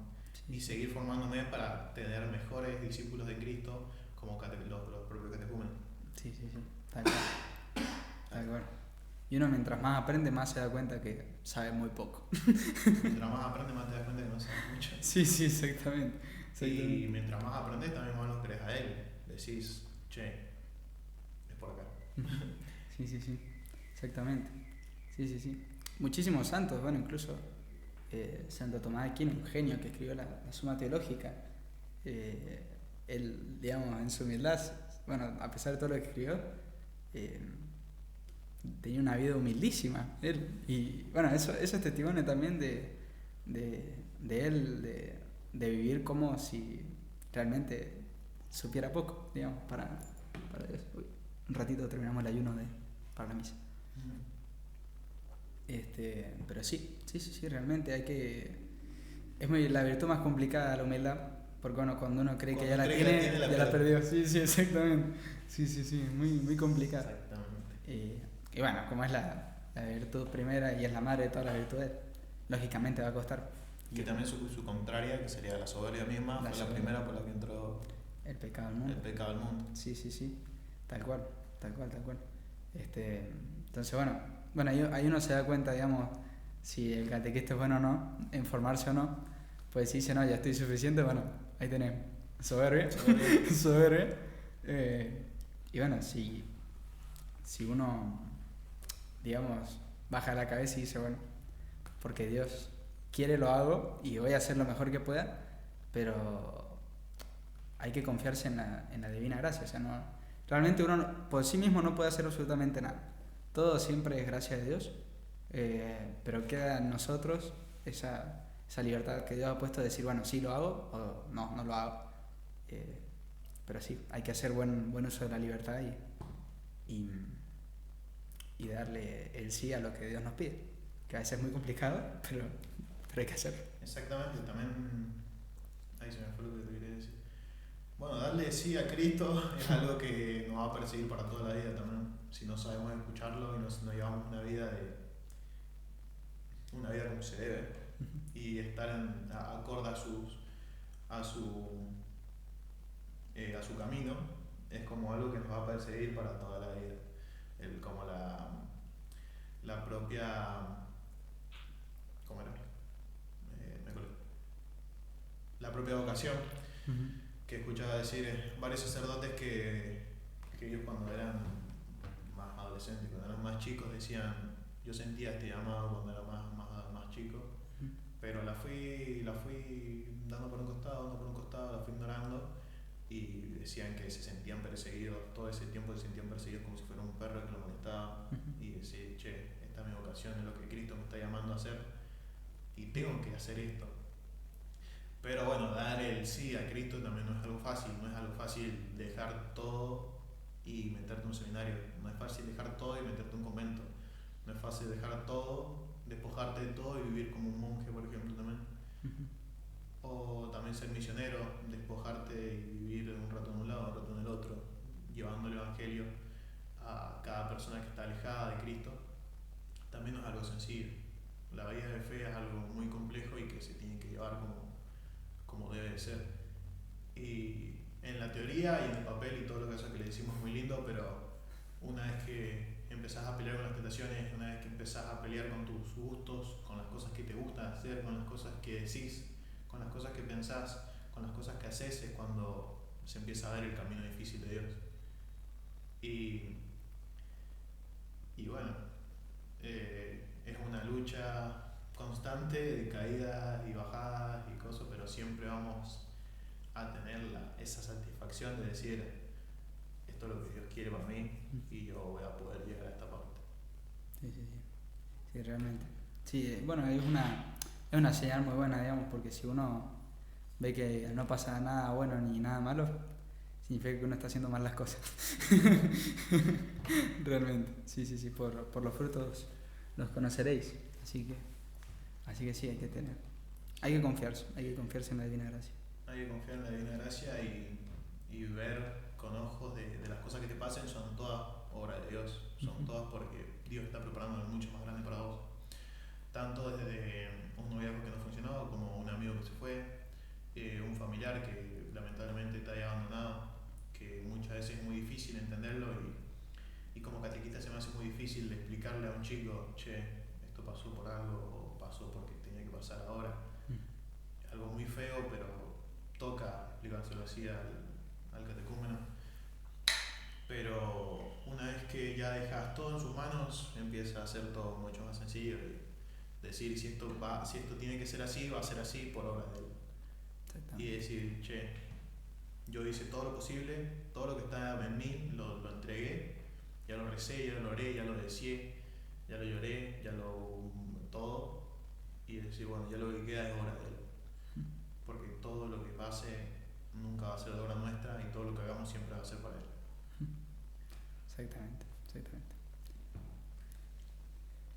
y seguir formándome para tener mejores discípulos de Cristo como los propios catecúmenos. Sí, tal cual. Y uno mientras más aprende más se da cuenta que sabe muy poco. Mientras más aprende más te das cuenta que no sabes mucho. Sí, exactamente. Y mientras más aprendes también más lo crees a Él. Decís, che, es por acá. Sí, exactamente. Sí. Muchísimos santos, bueno, incluso Santo Tomás de Aquino, un genio que escribió la Suma Teológica, él, digamos, en su humildad, bueno, a pesar de todo lo que escribió, tenía una vida humildísima, él. Y bueno, eso es testimonio también de él, de vivir como si realmente supiera poco, digamos, para Dios. Un ratito terminamos el ayuno para la misa. Pero sí, realmente hay que... Es la virtud más complicada, la humildad, porque bueno, cuando uno cree que ya la tiene, ya la perdió. Sí, exactamente. Sí, muy complicada. Exactamente. Y bueno, como es la virtud primera y es la madre de todas las virtudes, lógicamente va a costar. Que también su contraria, que sería la soberbia misma, fue la primera por la que entró el pecado al mundo. El pecado al mundo. Sí, tal cual. Entonces, bueno, ahí uno se da cuenta, digamos, si el catequista es bueno o no, en formarse o no. Pues si dice, no, ya estoy suficiente, bueno, ahí tenemos. Soberbia. Y bueno, si uno, digamos, baja la cabeza y dice, bueno, porque Dios quiere lo hago y voy a hacer lo mejor que pueda, pero hay que confiarse en la divina gracia. O sea, no, realmente uno por sí mismo no puede hacer absolutamente nada. Todo siempre es gracia de Dios, pero queda en nosotros esa libertad que Dios ha puesto de decir, bueno, sí lo hago o no lo hago. Pero sí, hay que hacer buen uso de la libertad y darle el sí a lo que Dios nos pide, que a veces es muy complicado, pero hay que hacerlo. Exactamente, también, ahí se me fue lo que te quería decir. Bueno, darle sí a Cristo es algo que nos va a perseguir para toda la vida también, si no sabemos escucharlo y no llevamos una vida como se debe, y estar acorde a su camino, es como algo que nos va a perseguir para toda la vida. Como la propia, ¿cómo era? Me acuerdo. La propia vocación, que escuchaba decir varios sacerdotes que ellos cuando eran más adolescentes, cuando eran más chicos, decían, yo sentía este llamado cuando era más chico, pero la fui dando por un costado, la fui ignorando, y decían que se sentían perseguidos, todo ese tiempo se sentían perseguidos como si fuera un perro que lo molestaba, y decir, che, esta es mi vocación, es lo que Cristo me está llamando a hacer, y tengo que hacer esto. Pero bueno, dar el sí a Cristo también no es algo fácil dejar todo y meterte en un seminario, no es fácil dejar todo y meterte en un convento, no es fácil dejar todo, despojarte de todo y vivir como un monje, por ejemplo, también. O también ser misionero, despojarte y vivir un rato en un lado, un rato en el otro, llevando el Evangelio a cada persona que está alejada de Cristo, también no es algo sencillo. La vida de fe es algo muy complejo y que se tiene que llevar como debe de ser. Y en la teoría y en el papel y todo lo que le decimos es muy lindo, pero una vez que empezás a pelear con las tentaciones, una vez que empezás a pelear con tus gustos, con las cosas que te gusta hacer, con las cosas que decís, con las cosas que pensás, con las cosas que haces, es cuando se empieza a ver el camino difícil de Dios. Y bueno, es una lucha constante de caídas y bajadas y cosas, pero siempre vamos a tener esa satisfacción de decir, esto es lo que Dios quiere para mí y yo voy a poder llegar a esta parte. Sí, realmente. Sí, bueno, es una señal muy buena, digamos, porque si uno ve que no pasa nada bueno ni nada malo, significa que uno está haciendo mal las cosas. Realmente, sí, por los frutos los conoceréis. Así que sí, hay que confiarse en la divina gracia. Hay que confiar en la divina gracia y ver con ojos de las cosas que te pasen, son todas obra de Dios, son todas porque Dios está preparando algo mucho más grande para vos. Tanto desde un noviazgo que no funcionó, como un amigo que se fue, un familiar que lamentablemente te haya abandonado, que muchas veces es muy difícil entenderlo, y como catequista se me hace muy difícil de explicarle a un chico, che, esto pasó por algo o pasó porque tenía que pasar ahora. Es algo muy feo, pero toca explicárselo así al catecúmeno. Pero una vez que ya dejas todo en sus manos, empieza a ser todo mucho más sencillo y decir, si esto tiene que ser así, va a ser así por obra de él. Y decir, che, yo hice todo lo posible, todo lo que estaba en mí lo entregué, ya lo recé, ya lo oré, ya lo deseé, ya lo lloré, todo, y decir, bueno, ya lo que queda es obra de él, porque todo lo que pase nunca va a ser de obra nuestra y todo lo que hagamos siempre va a ser para él. Exactamente.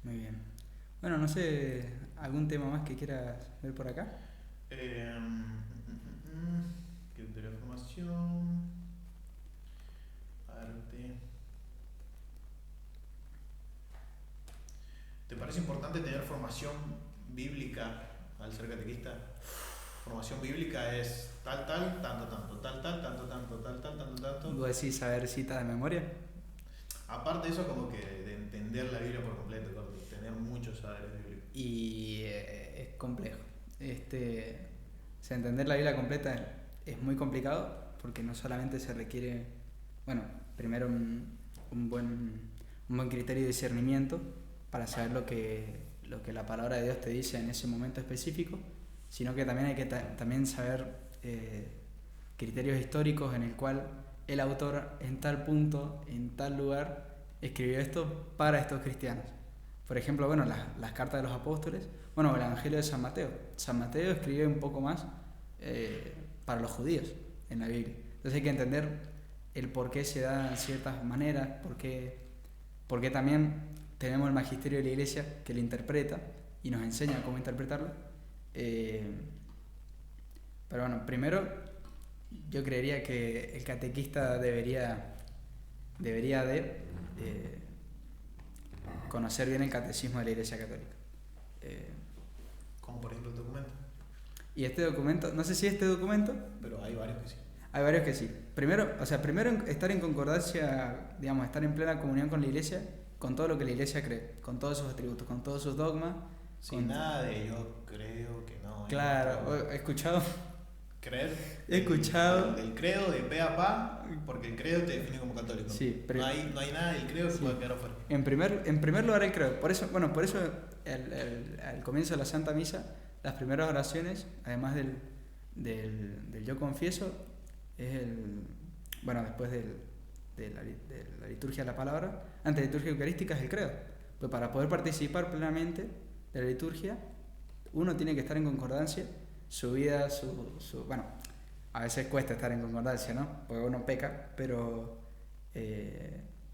Muy bien. Bueno, no sé, ¿algún tema más que quieras ver por acá? Criterio de formación. Arte. ¿Te parece importante tener formación bíblica al ser catequista? Formación bíblica es tal, tal, tanto, tanto, tal, tal, tanto, tanto, tal, tal, tanto, tanto. ¿Vos decís saber citas de memoria? Aparte de eso, como que de entender la Biblia por completo, de tener muchos saberes bíblicos. Y es complejo. O sea, entender la Biblia completa es muy complicado porque no solamente se requiere, bueno, primero un buen criterio de discernimiento para saber lo que la palabra de Dios te dice en ese momento específico, sino que también hay que también saber criterios históricos en el cual el autor en tal punto, en tal lugar, escribió esto para estos cristianos. Por ejemplo, bueno, las cartas de los apóstoles, bueno, el Evangelio de San Mateo. San Mateo escribe un poco más para los judíos en la Biblia. Entonces hay que entender el por qué se da de ciertas maneras, por qué también tenemos el magisterio de la Iglesia que lo interpreta y nos enseña cómo interpretarlo. Pero bueno, primero yo creería que el catequista debería de conocer bien el catecismo de la Iglesia Católica. Como por ejemplo el documento. Y este documento, no sé si este documento, pero hay varios que sí. Hay varios que sí. Primero estar en concordancia, digamos, estar en plena comunión con la Iglesia, con todo lo que la Iglesia cree, con todos sus atributos, con todos sus dogmas. Sin nada de yo creo que no. Claro, he escuchado. Creer. He escuchado. El credo de pe a pa, porque el credo te define como católico. Sí, pero no hay nada del credo que pueda quedar afuera. En primer lugar el credo. Por eso al comienzo de la Santa Misa, las primeras oraciones, además del yo confieso, es después de la liturgia de la palabra, antes de la liturgia eucarística es el credo. Pues para poder participar plenamente de la liturgia, uno tiene que estar en concordancia, su vida, bueno, a veces cuesta estar en concordancia, ¿no? Porque uno peca, pero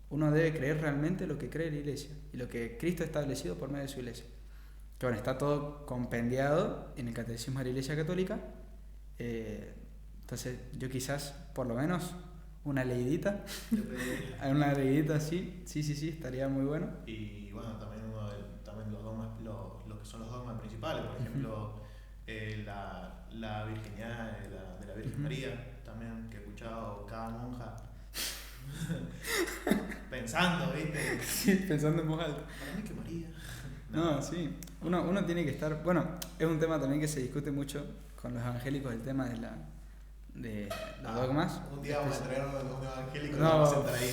uno debe creer realmente lo que cree la Iglesia y lo que Cristo ha establecido por medio de su Iglesia. Que bueno, está todo compendiado en el Catecismo de la Iglesia Católica. Entonces yo quizás, por lo menos, una leidita sí, estaría muy bueno. Y bueno, también los dogmas, lo que son los dogmas principales, por ejemplo, la virginidad de la Virgen María, también, que he escuchado cada monja pensando, ¿viste? Sí, pensando en voz alta. Para mí que María. No, sí. Uno tiene que estar. Bueno, es un tema también que se discute mucho con los evangélicos, el tema de los dogmas. Un día vamos a traer un evangélico y no, vamos a sentar ahí.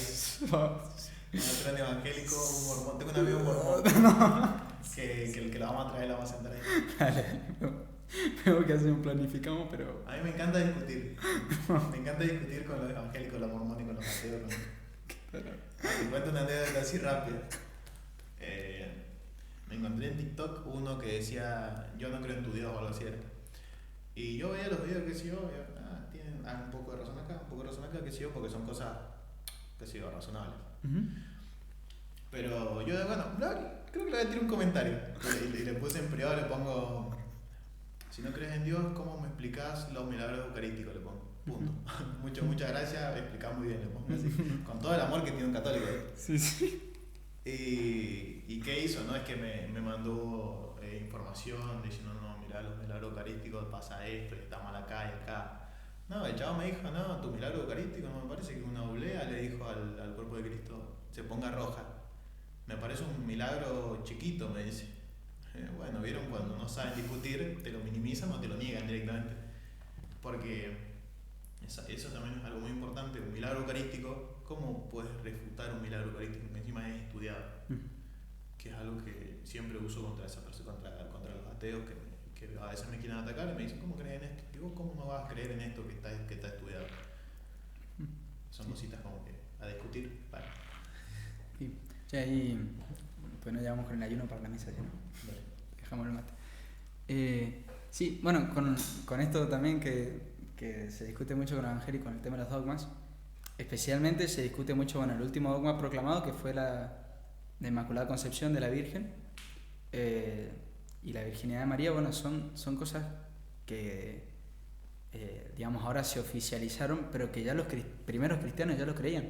Vamos a traer un evangélico, un mormón. Tengo un amigo mormón que lo vamos a traer y lo vamos a sentar ahí. Dale, veo que hacemos, planificamos, pero. A mí me encanta discutir. Me encanta discutir con los evangélicos, los mormones y con los ateos. Te cuento una anécdota así rápida. Me encontré en TikTok uno que decía, yo no creo en tu Dios o algo así era. Y yo veía los videos que sé yo, tienen un poco de razón acá, un poco de razón acá, que sé yo, porque son cosas, que sé yo, razonables. Pero yo, bueno, creo que le voy a tirar un comentario. Y le puse en privado, le pongo, si no crees en Dios, ¿cómo me explicás los milagros eucarísticos? Le pongo, punto. Muchas gracias, explicás muy bien, le pongo así. Con todo el amor que tiene un católico. Sí. ¿Y qué hizo? No es que me mandó información diciendo, no, mirá, los milagros eucarísticos pasa esto, y está mal acá y acá. No, el chavo me dijo, no, tu milagro eucarístico no me parece que una oblea, le dijo al cuerpo de Cristo, se ponga roja. Me parece un milagro chiquito, me dice. Bueno, vieron, cuando no saben discutir, te lo minimizan o te lo niegan directamente. Porque eso también es algo muy importante. Un milagro eucarístico, ¿cómo puedes refutar un milagro eucarístico que encima es estudiado? Que es algo que siempre uso contra esa persona, contra los ateos que a veces me quieren atacar y me dicen, ¿cómo crees en esto? Digo, ¿cómo no vas a creer en esto que está estudiado? Son cositas como que a discutir. Vale. Sí. Ya ahí, pues nos llevamos con el ayuno para la misa, ¿no? Vale. Dejamos el mate. Sí, bueno, con esto también que se discute mucho con el evangélico con el tema de los dogmas. Especialmente se discute mucho, bueno, el último dogma proclamado, que fue la Inmaculada Concepción de la Virgen. y la virginidad de María, bueno, son cosas que, digamos, ahora se oficializaron, pero que ya los primeros cristianos ya lo creían.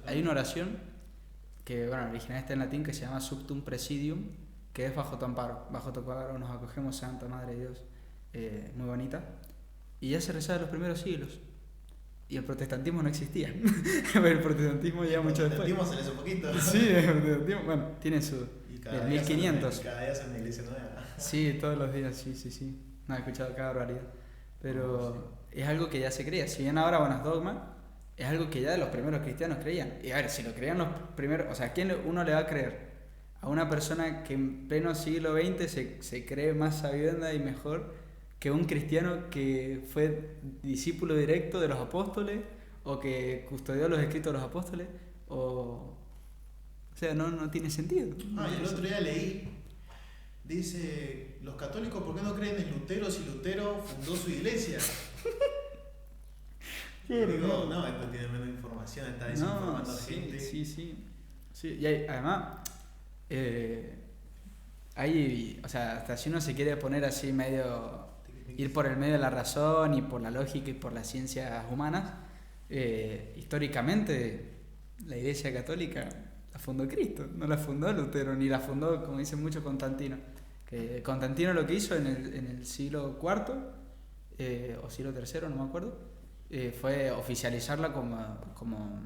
Hay una oración que, bueno, la virginidad está en latín, que se llama Subtum Presidium, que es bajo tu amparo. Bajo tu amparo nos acogemos, Santa Madre de Dios. Muy bonita. Y ya se rezaba en los primeros siglos. Y el protestantismo no existía. El protestantismo llega mucho después. El protestantismo se le hace un poquito. Sí, el protestantismo, bueno, tiene su... Del 1500. Cada día es una iglesia nueva. Sí, todos los días, sí. No he escuchado cada barbaridad. Pero es algo que ya se creía. Si bien ahora, bueno, es dogma, es algo que ya los primeros cristianos creían. Y a ver, si lo creían los primeros... O sea, ¿a quién uno le va a creer? A una persona que en pleno siglo XX se cree más sabionda y mejor que un cristiano que fue discípulo directo de los apóstoles o que custodió los escritos de los apóstoles. O sea, no tiene sentido. Y el otro día leí, dice, los católicos, ¿por qué no creen en Lutero si Lutero fundó su iglesia? Y digo, no, esto tiene menos información, está desinformando a la gente. Sí, y además, o sea, hasta si uno se quiere poner así medio, ir por el medio de la razón y por la lógica y por las ciencias humanas, históricamente la Iglesia Católica la fundó Cristo, no la fundó Lutero, ni la fundó, como dicen mucho, Constantino. Que Constantino lo que hizo en el siglo IV o siglo III, no me acuerdo, fue oficializarla como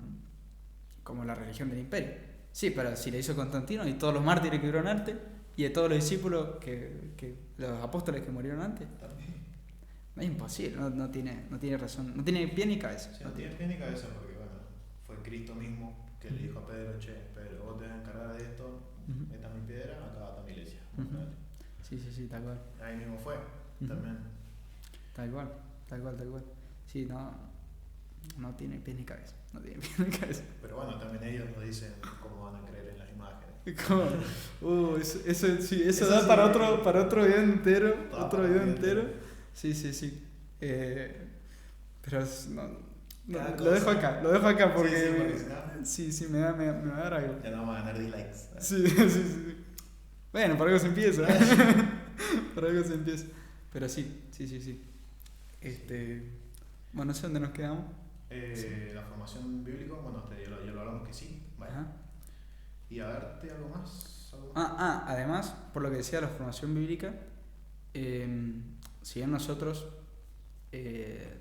la religión del imperio. Sí, pero si la hizo Constantino y todos los mártires que hubieron antes y de todos los discípulos, los apóstoles que murieron antes, es imposible, no tiene razón, no tiene pie ni cabeza. Sí, no tiene pie ni cabeza porque, bueno, fue Cristo mismo que le dijo a Pedro, che, Pedro, vos te vas a encargar de esto, esta es mi piedra, acá está mi iglesia. Sí, tal cual. Ahí mismo fue, también. Tal cual. Sí, no tiene pies ni cabeza. Pero bueno, también ellos nos dicen cómo van a creer en las imágenes. Eso da para otro video entero. Sí. Pero lo dejo acá porque sí, me va a dar algo. Ya no vamos a ganar dislikes. Sí. Bueno, por algo se empieza. Pero sí. Bueno, no sé dónde nos quedamos. La formación bíblica, bueno, ya lo hablamos que sí. Vale. Ajá. Y a verte algo más. Además, por lo que decía la formación bíblica, si bien nosotros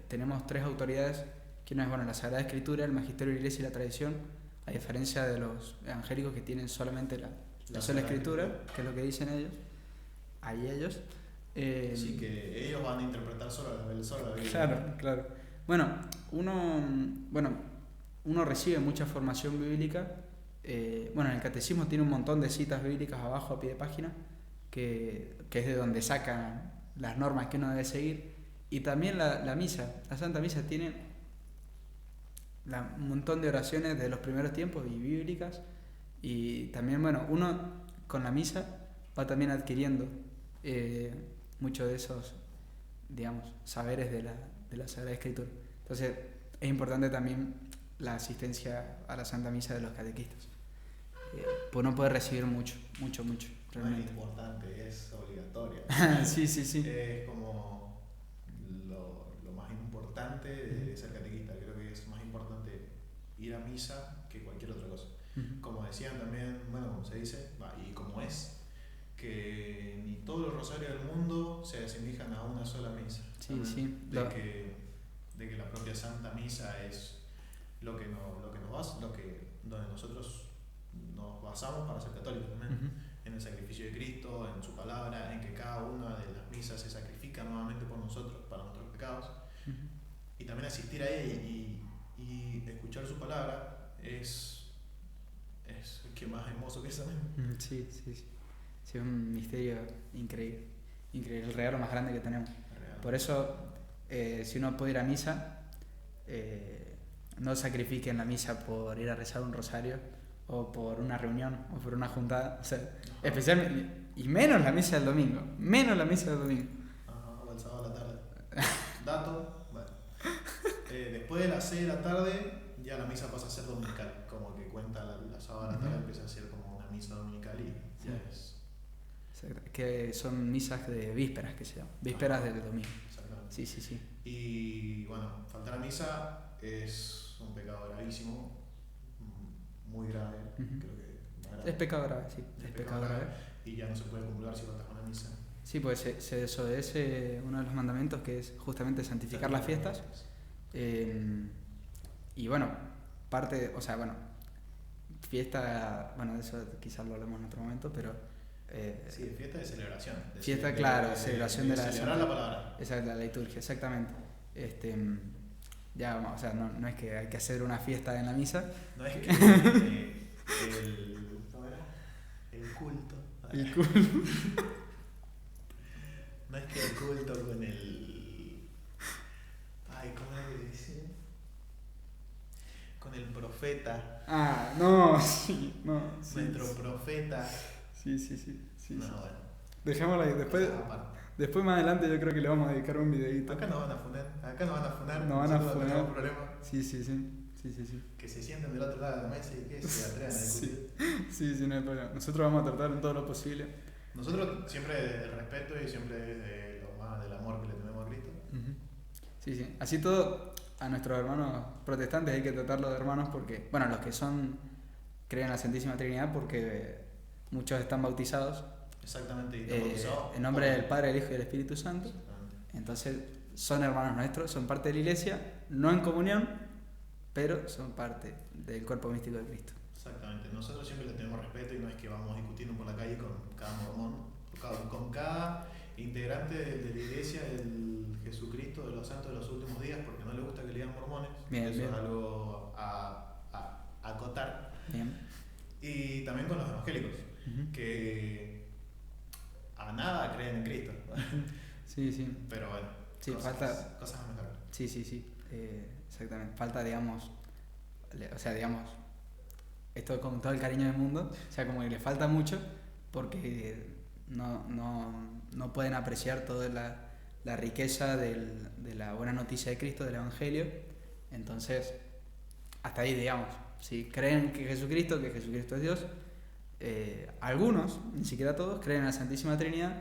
tenemos tres autoridades, que no es la Sagrada Escritura, el Magisterio de la Iglesia y la tradición, a diferencia de los evangélicos que tienen solamente la sola Escritura, que es lo que dicen ellos. Sí, que ellos van a interpretar solo la Biblia. Claro. Bueno, uno recibe mucha formación bíblica. En el catecismo tiene un montón de citas bíblicas abajo a pie de página, que es de donde sacan las normas que uno debe seguir. Y también la misa, la Santa Misa tiene un montón de oraciones de los primeros tiempos y bíblicas. Y también, uno con la misa va también adquiriendo muchos de esos, digamos, saberes de la Sagrada Escritura. Entonces es importante también la asistencia a la Santa Misa de los catequistas. Pues no puede recibir mucho, realmente. No es importante, es obligatoria. Sí. Es como lo más importante de ser catequista. Creo que es más importante ir a misa que cualquier otra cosa. Como decían también, como se dice, y como es, que ni todos los rosarios del mundo se asemejan a una sola misa. Sí. De que la propia Santa Misa es donde nosotros nos basamos para ser católicos también, en el sacrificio de Cristo, en su palabra, en que cada una de las misas se sacrifica nuevamente por nosotros, para nuestros pecados, y también asistir a ella y escuchar su palabra es que más hermoso que eso. Sí, es un misterio increíble, el regalo más grande que tenemos. Por eso, si uno puede ir a misa, no sacrifiquen la misa por ir a rezar un rosario o por una reunión o por una juntada, especialmente, y menos la misa del domingo. O el sábado a la tarde. Dato, después de las 6 de la tarde ya la misa pasa a ser dominical, como que cuenta la sábado a la tarde empieza a ser como una misa dominical y ya es Que son misas de vísperas, que se llaman. Vísperas del domingo. Exactamente. Sí, sí, sí. Y bueno, faltar a misa es un pecado gravísimo, muy grave, Ujú. creo que más grave. Es pecado grave, sí. Es Es pecado pecado grave. y ya no se puede comulgar si faltas a una misa. Sí, pues se desobedece uno de los mandamientos, que es justamente santificar las fiestas. Y bueno, parte, o sea, bueno, fiesta, bueno, de eso quizás lo hablemos en otro momento, pero... Sí, fiesta de celebración. Fiesta, claro, celebración de la celebrar la palabra. Esa es la liturgia, exactamente. Ya, o sea, no es que hay que hacer una fiesta en la misa. No es que ¿cómo era? El culto. El culto. No es que el culto con el... Ay, ¿cómo era que le decía? Con el profeta. Ah, no, sí, no. Sí, Nuestro profeta. Sí. No, bueno. Dejémoslo ahí. Después más adelante yo creo que le vamos a dedicar un videito. Acá nos van a funar. Nos van a nosotros no funar. tenemos problema. Sí. Que se sienten del otro lado de la mesa y que se atrevan a discutir. Sí, no hay problema. Nosotros vamos a tratar en todo lo posible. Nosotros siempre desde el respeto y siempre desde lo más del amor que le tenemos a Cristo. Uh-huh. Sí. Así todo, a nuestros hermanos protestantes hay que tratarlos de hermanos porque, bueno, los que creen en la Santísima Trinidad porque muchos están bautizados. Exactamente, y están bautizados en nombre del Padre, del Hijo y del Espíritu Santo. Exactamente. Entonces son hermanos nuestros, son parte de la iglesia, no en comunión, pero son parte del cuerpo místico de Cristo. Exactamente, nosotros siempre le tenemos respeto y no es que vamos discutiendo por la calle con cada mormón, con cada integrante de la iglesia del Jesucristo de los santos de los últimos días, porque no le gusta que le digan mormones. Bien, eso bien. es algo a acotar. Bien. Y también con los evangélicos, Uh-huh. que a nada creen en Cristo. Sí. Pero bueno, Sí, cosas a mejorar. Sí. Exactamente. Falta, digamos, esto con todo el cariño del mundo, o sea, como que le falta mucho porque no pueden apreciar toda la riqueza de la buena noticia de Cristo, del Evangelio. Entonces, hasta ahí, digamos, si creen que Jesucristo es Dios, algunos, ni siquiera todos, creen en la Santísima Trinidad,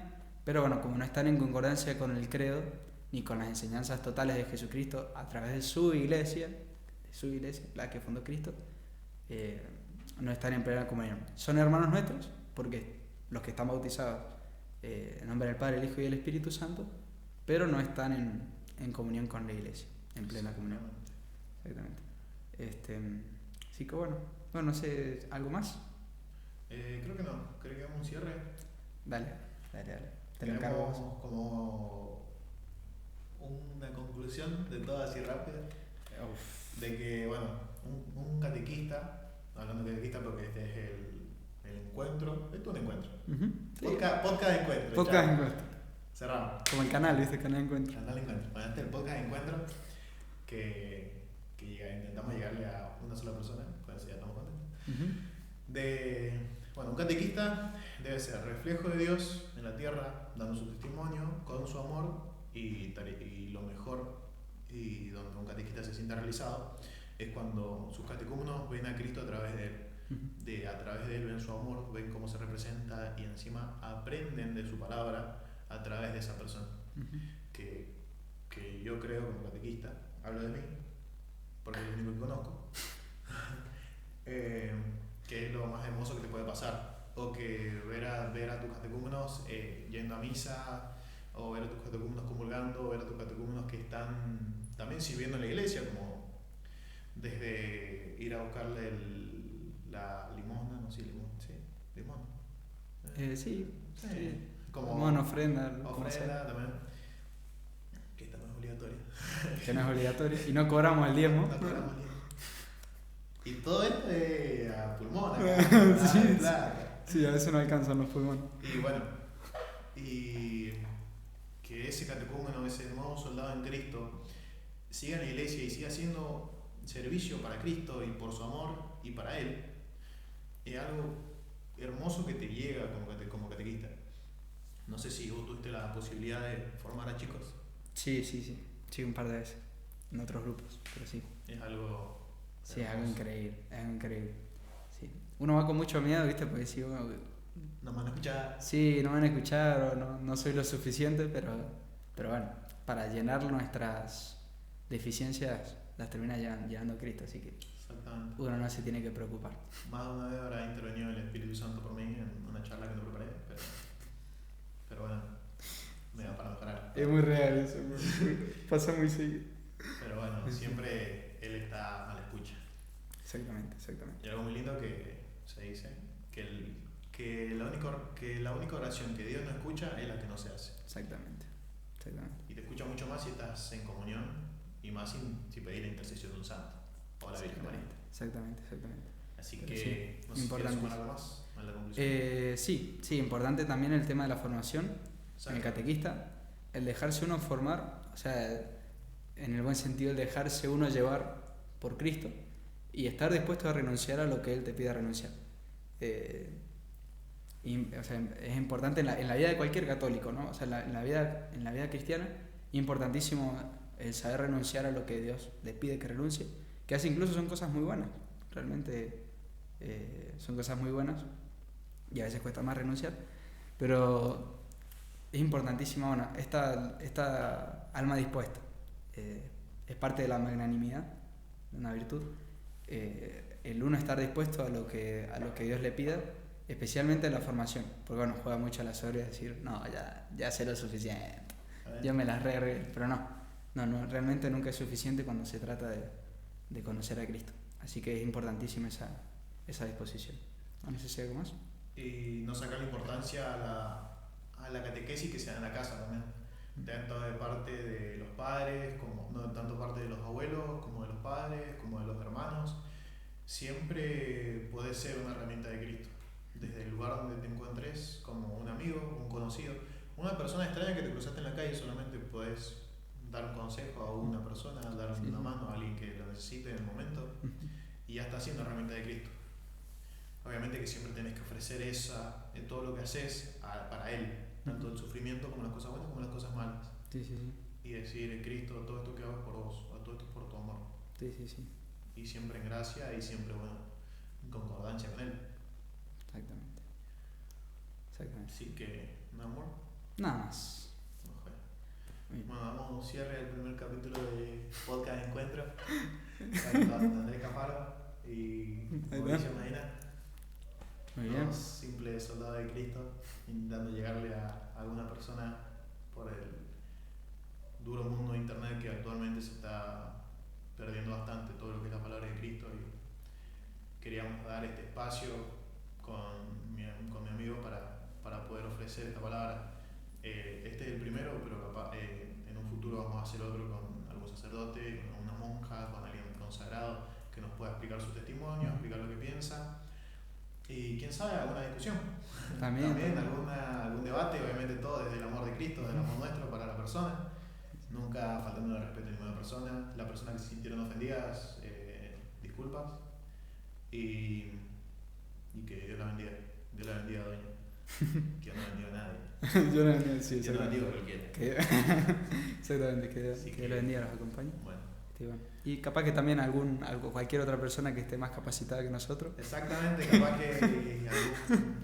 pero bueno, como no están en concordancia con el credo ni con las enseñanzas totales de Jesucristo a través de su iglesia, la que fundó Cristo, no están en plena comunión. Son hermanos nuestros, porque los que están bautizados en nombre del Padre, el Hijo y el Espíritu Santo, pero no están en comunión con la iglesia, en plena comunión. Exactamente. Así que bueno, no sé, ¿algo más? Creo que no, creo que hagamos un cierre. Dale. Te lo encargo. Como una conclusión de todo así rápida. De que, bueno, un catequista, hablando de catequista porque este es el encuentro, esto es un encuentro. Uh-huh. Sí. Podcast de encuentro. Podcast de encuentro. Cerramos. Como el canal, ¿viste? Canal de encuentro. Canal de encuentro. Bueno, este es el podcast de encuentro que intentamos llegarle a una sola persona, con eso ya estamos contentos. Uh-huh. Un catequista debe ser reflejo de Dios en la tierra, dando su testimonio con su amor y lo mejor, y donde un catequista se sienta realizado, es cuando sus catecúmenos ven a Cristo a través de él. A través de él ven su amor, ven cómo se representa y encima aprenden de su palabra a través de esa persona. Uh-huh. Que yo creo como catequista, hablo de mí, porque es lo único que conozco, que es lo más hermoso que te puede pasar, o que ver a tus catecúmenos yendo a misa, o ver a tus catecúmenos comulgando, o ver a tus catecúmenos que están también sirviendo en la iglesia, como desde ir a buscarle la limosna, no sé, limosna. Sí. Como una ofrenda también, que esta no es obligatoria. Que no es obligatorio, y no cobramos el diezmo. No cobramos el diezmo. Y todo esto es a pulmón, Sí. Claro. Sí, a veces no alcanzan los pulmones. Y bueno, y que ese catecúmeno, ese nuevo soldado en Cristo, siga en la iglesia y siga haciendo servicio para Cristo y por su amor y para Él, es algo hermoso que te llega como catequista. No sé si vos tuviste la posibilidad de formar a chicos. Sí, un par de veces, en otros grupos, pero sí. Es algo... Sí, es algo increíble, Sí. Uno va con mucho miedo, ¿viste? Porque si uno No me van a escuchar. Sí, no me van a escuchar o no soy lo suficiente, pero bueno, para llenar nuestras deficiencias las termina llenando Cristo, así que Exactamente. uno no se tiene que preocupar. Más de una vez habrá intervenido el Espíritu Santo por mí en una charla que no preparé, pero bueno, me da para mejorar. Es muy real eso, pasa muy seguido. Pero bueno, siempre Él está a la escucha. Exactamente. Y algo muy lindo que se dice, que la única oración que Dios no escucha es la que no se hace. Exactamente. Y te escucha mucho más si estás en comunión y más si pedís la intercesión de un santo o la Virgen María. Exactamente. Así Pero que, sí, no sé si quieres sumar algo más a la conclusión. Sí, importante también el tema de la formación en el Exacto. catequista, el dejarse uno formar, o sea, en el buen sentido, el dejarse uno llevar por Cristo y estar dispuesto a renunciar a lo que Él te pida renunciar. O sea, es importante en la vida de cualquier católico, ¿no? O sea, en la vida cristiana, importantísimo el saber renunciar a lo que Dios le pide que renuncie, que hace incluso son cosas muy buenas, realmente son cosas muy buenas y a veces cuesta más renunciar, pero es importantísima, bueno, esta alma dispuesta, es parte de la magnanimidad, una virtud, el uno estar dispuesto a lo que Dios le pida, especialmente en la formación, porque bueno, juega mucho a la soberbia decir, no, ya sé lo suficiente, yo me las pero no, realmente nunca es suficiente cuando se trata de conocer a Cristo, así que es importantísima esa disposición. No sé si hay algo más. Y no sacar la importancia a la catequesis que se da en la casa también, tanto de parte de los padres, como no tanto parte de los abuelos, como de los padres, como de los hermanos. Siempre puede ser una herramienta de Cristo, desde el lugar donde te encuentres, como un amigo, un conocido, una persona extraña que te cruzaste en la calle, solamente puedes dar un consejo a una persona, dar una mano a alguien que lo necesite en el momento, y ya está siendo herramienta de Cristo. Obviamente que siempre tenés que ofrecer todo lo que haces para Él, tanto el sufrimiento como las cosas buenas como las cosas malas. Sí. Y decir, Cristo, todo esto que hago es por vos, o todo esto es por tu amor. Sí. Y siempre en gracia y siempre, bueno, en concordancia con Él. Exactamente. Así que, ¿no, amor? Nada más. Bueno, damos un cierre al primer capítulo de Podcast Encuentro. Con Andrés Caparo y Mauricio Medina. Muy bien. Dos simples soldados de Cristo intentando llegarle a alguna persona por el duro mundo de internet que actualmente se está perdiendo bastante todo lo que es la palabra de Cristo, y queríamos dar este espacio con mi amigo para poder ofrecer esta palabra. Este es el primero, pero capaz, en un futuro vamos a hacer otro con algún sacerdote, con una monja, con alguien consagrado que nos pueda explicar su testimonio, explicar lo que piensa. Y quién sabe, alguna discusión. También algún debate, obviamente todo desde el amor de Cristo, desde el amor nuestro para la persona. Nunca faltando el respeto a ninguna persona. Las personas que se sintieron ofendidas, disculpas. Y que Dios la bendiga. Dios la bendiga, doña. Que no bendiga a nadie. Yo no bendiga, sí, yo no bendigo a cualquiera. Exactamente, que Dios la bendiga, los acompañe. Bueno. Y capaz que también cualquier otra persona que esté más capacitada que nosotros. Exactamente, capaz que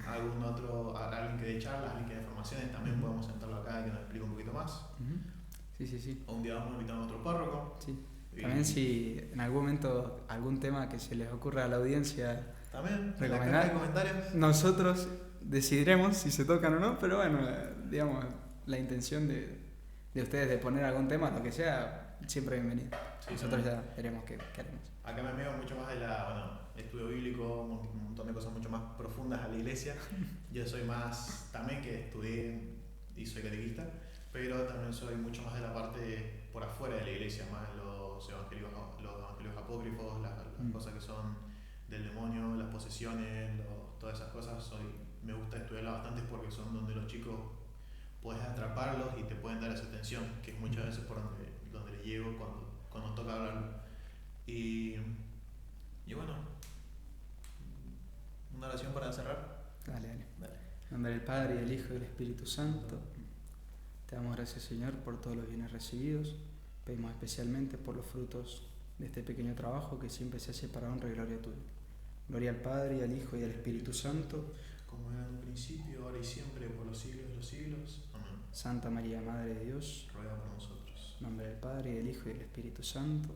algún otro, alguien que dé charlas, alguien que dé formaciones, también podemos sentarlo acá y que nos explique un poquito más. Sí. O un día vamos a invitar a otro párroco. Sí. También si en algún momento algún tema que se les ocurra a la audiencia también recomendar, en comentarios. Nosotros decidiremos si se tocan o no, pero bueno, digamos, la intención de ustedes de poner algún tema, lo que sea, siempre bienvenido. Sí, nosotros ya veremos qué haremos. Acá me amigo mucho más de estudio bíblico, un montón de cosas mucho más profundas a la iglesia. Yo soy más, también que estudié y soy catequista, pero también soy mucho más de la parte por afuera de la iglesia, más los evangelios apócrifos, las cosas que son del demonio, las posesiones, todas esas cosas. Me gusta estudiarlas bastante porque son donde los chicos puedes atraparlos y te pueden dar esa atención, que es muchas veces por donde les llego cuando toca hablarlo. Y bueno, una oración para cerrar. Dale. En nombre del Padre, y del Hijo y del Espíritu Santo. Te damos gracias, Señor, por todos los bienes recibidos. Pedimos especialmente por los frutos de este pequeño trabajo que siempre se hace para honra y gloria tuya. Gloria al Padre, y al Hijo y al Espíritu Santo, como era en un principio, ahora y siempre, por los siglos de los siglos. Amén. Santa María, Madre de Dios, Ruega por nosotros. en nombre del Padre, y del Hijo, y del Espíritu Santo.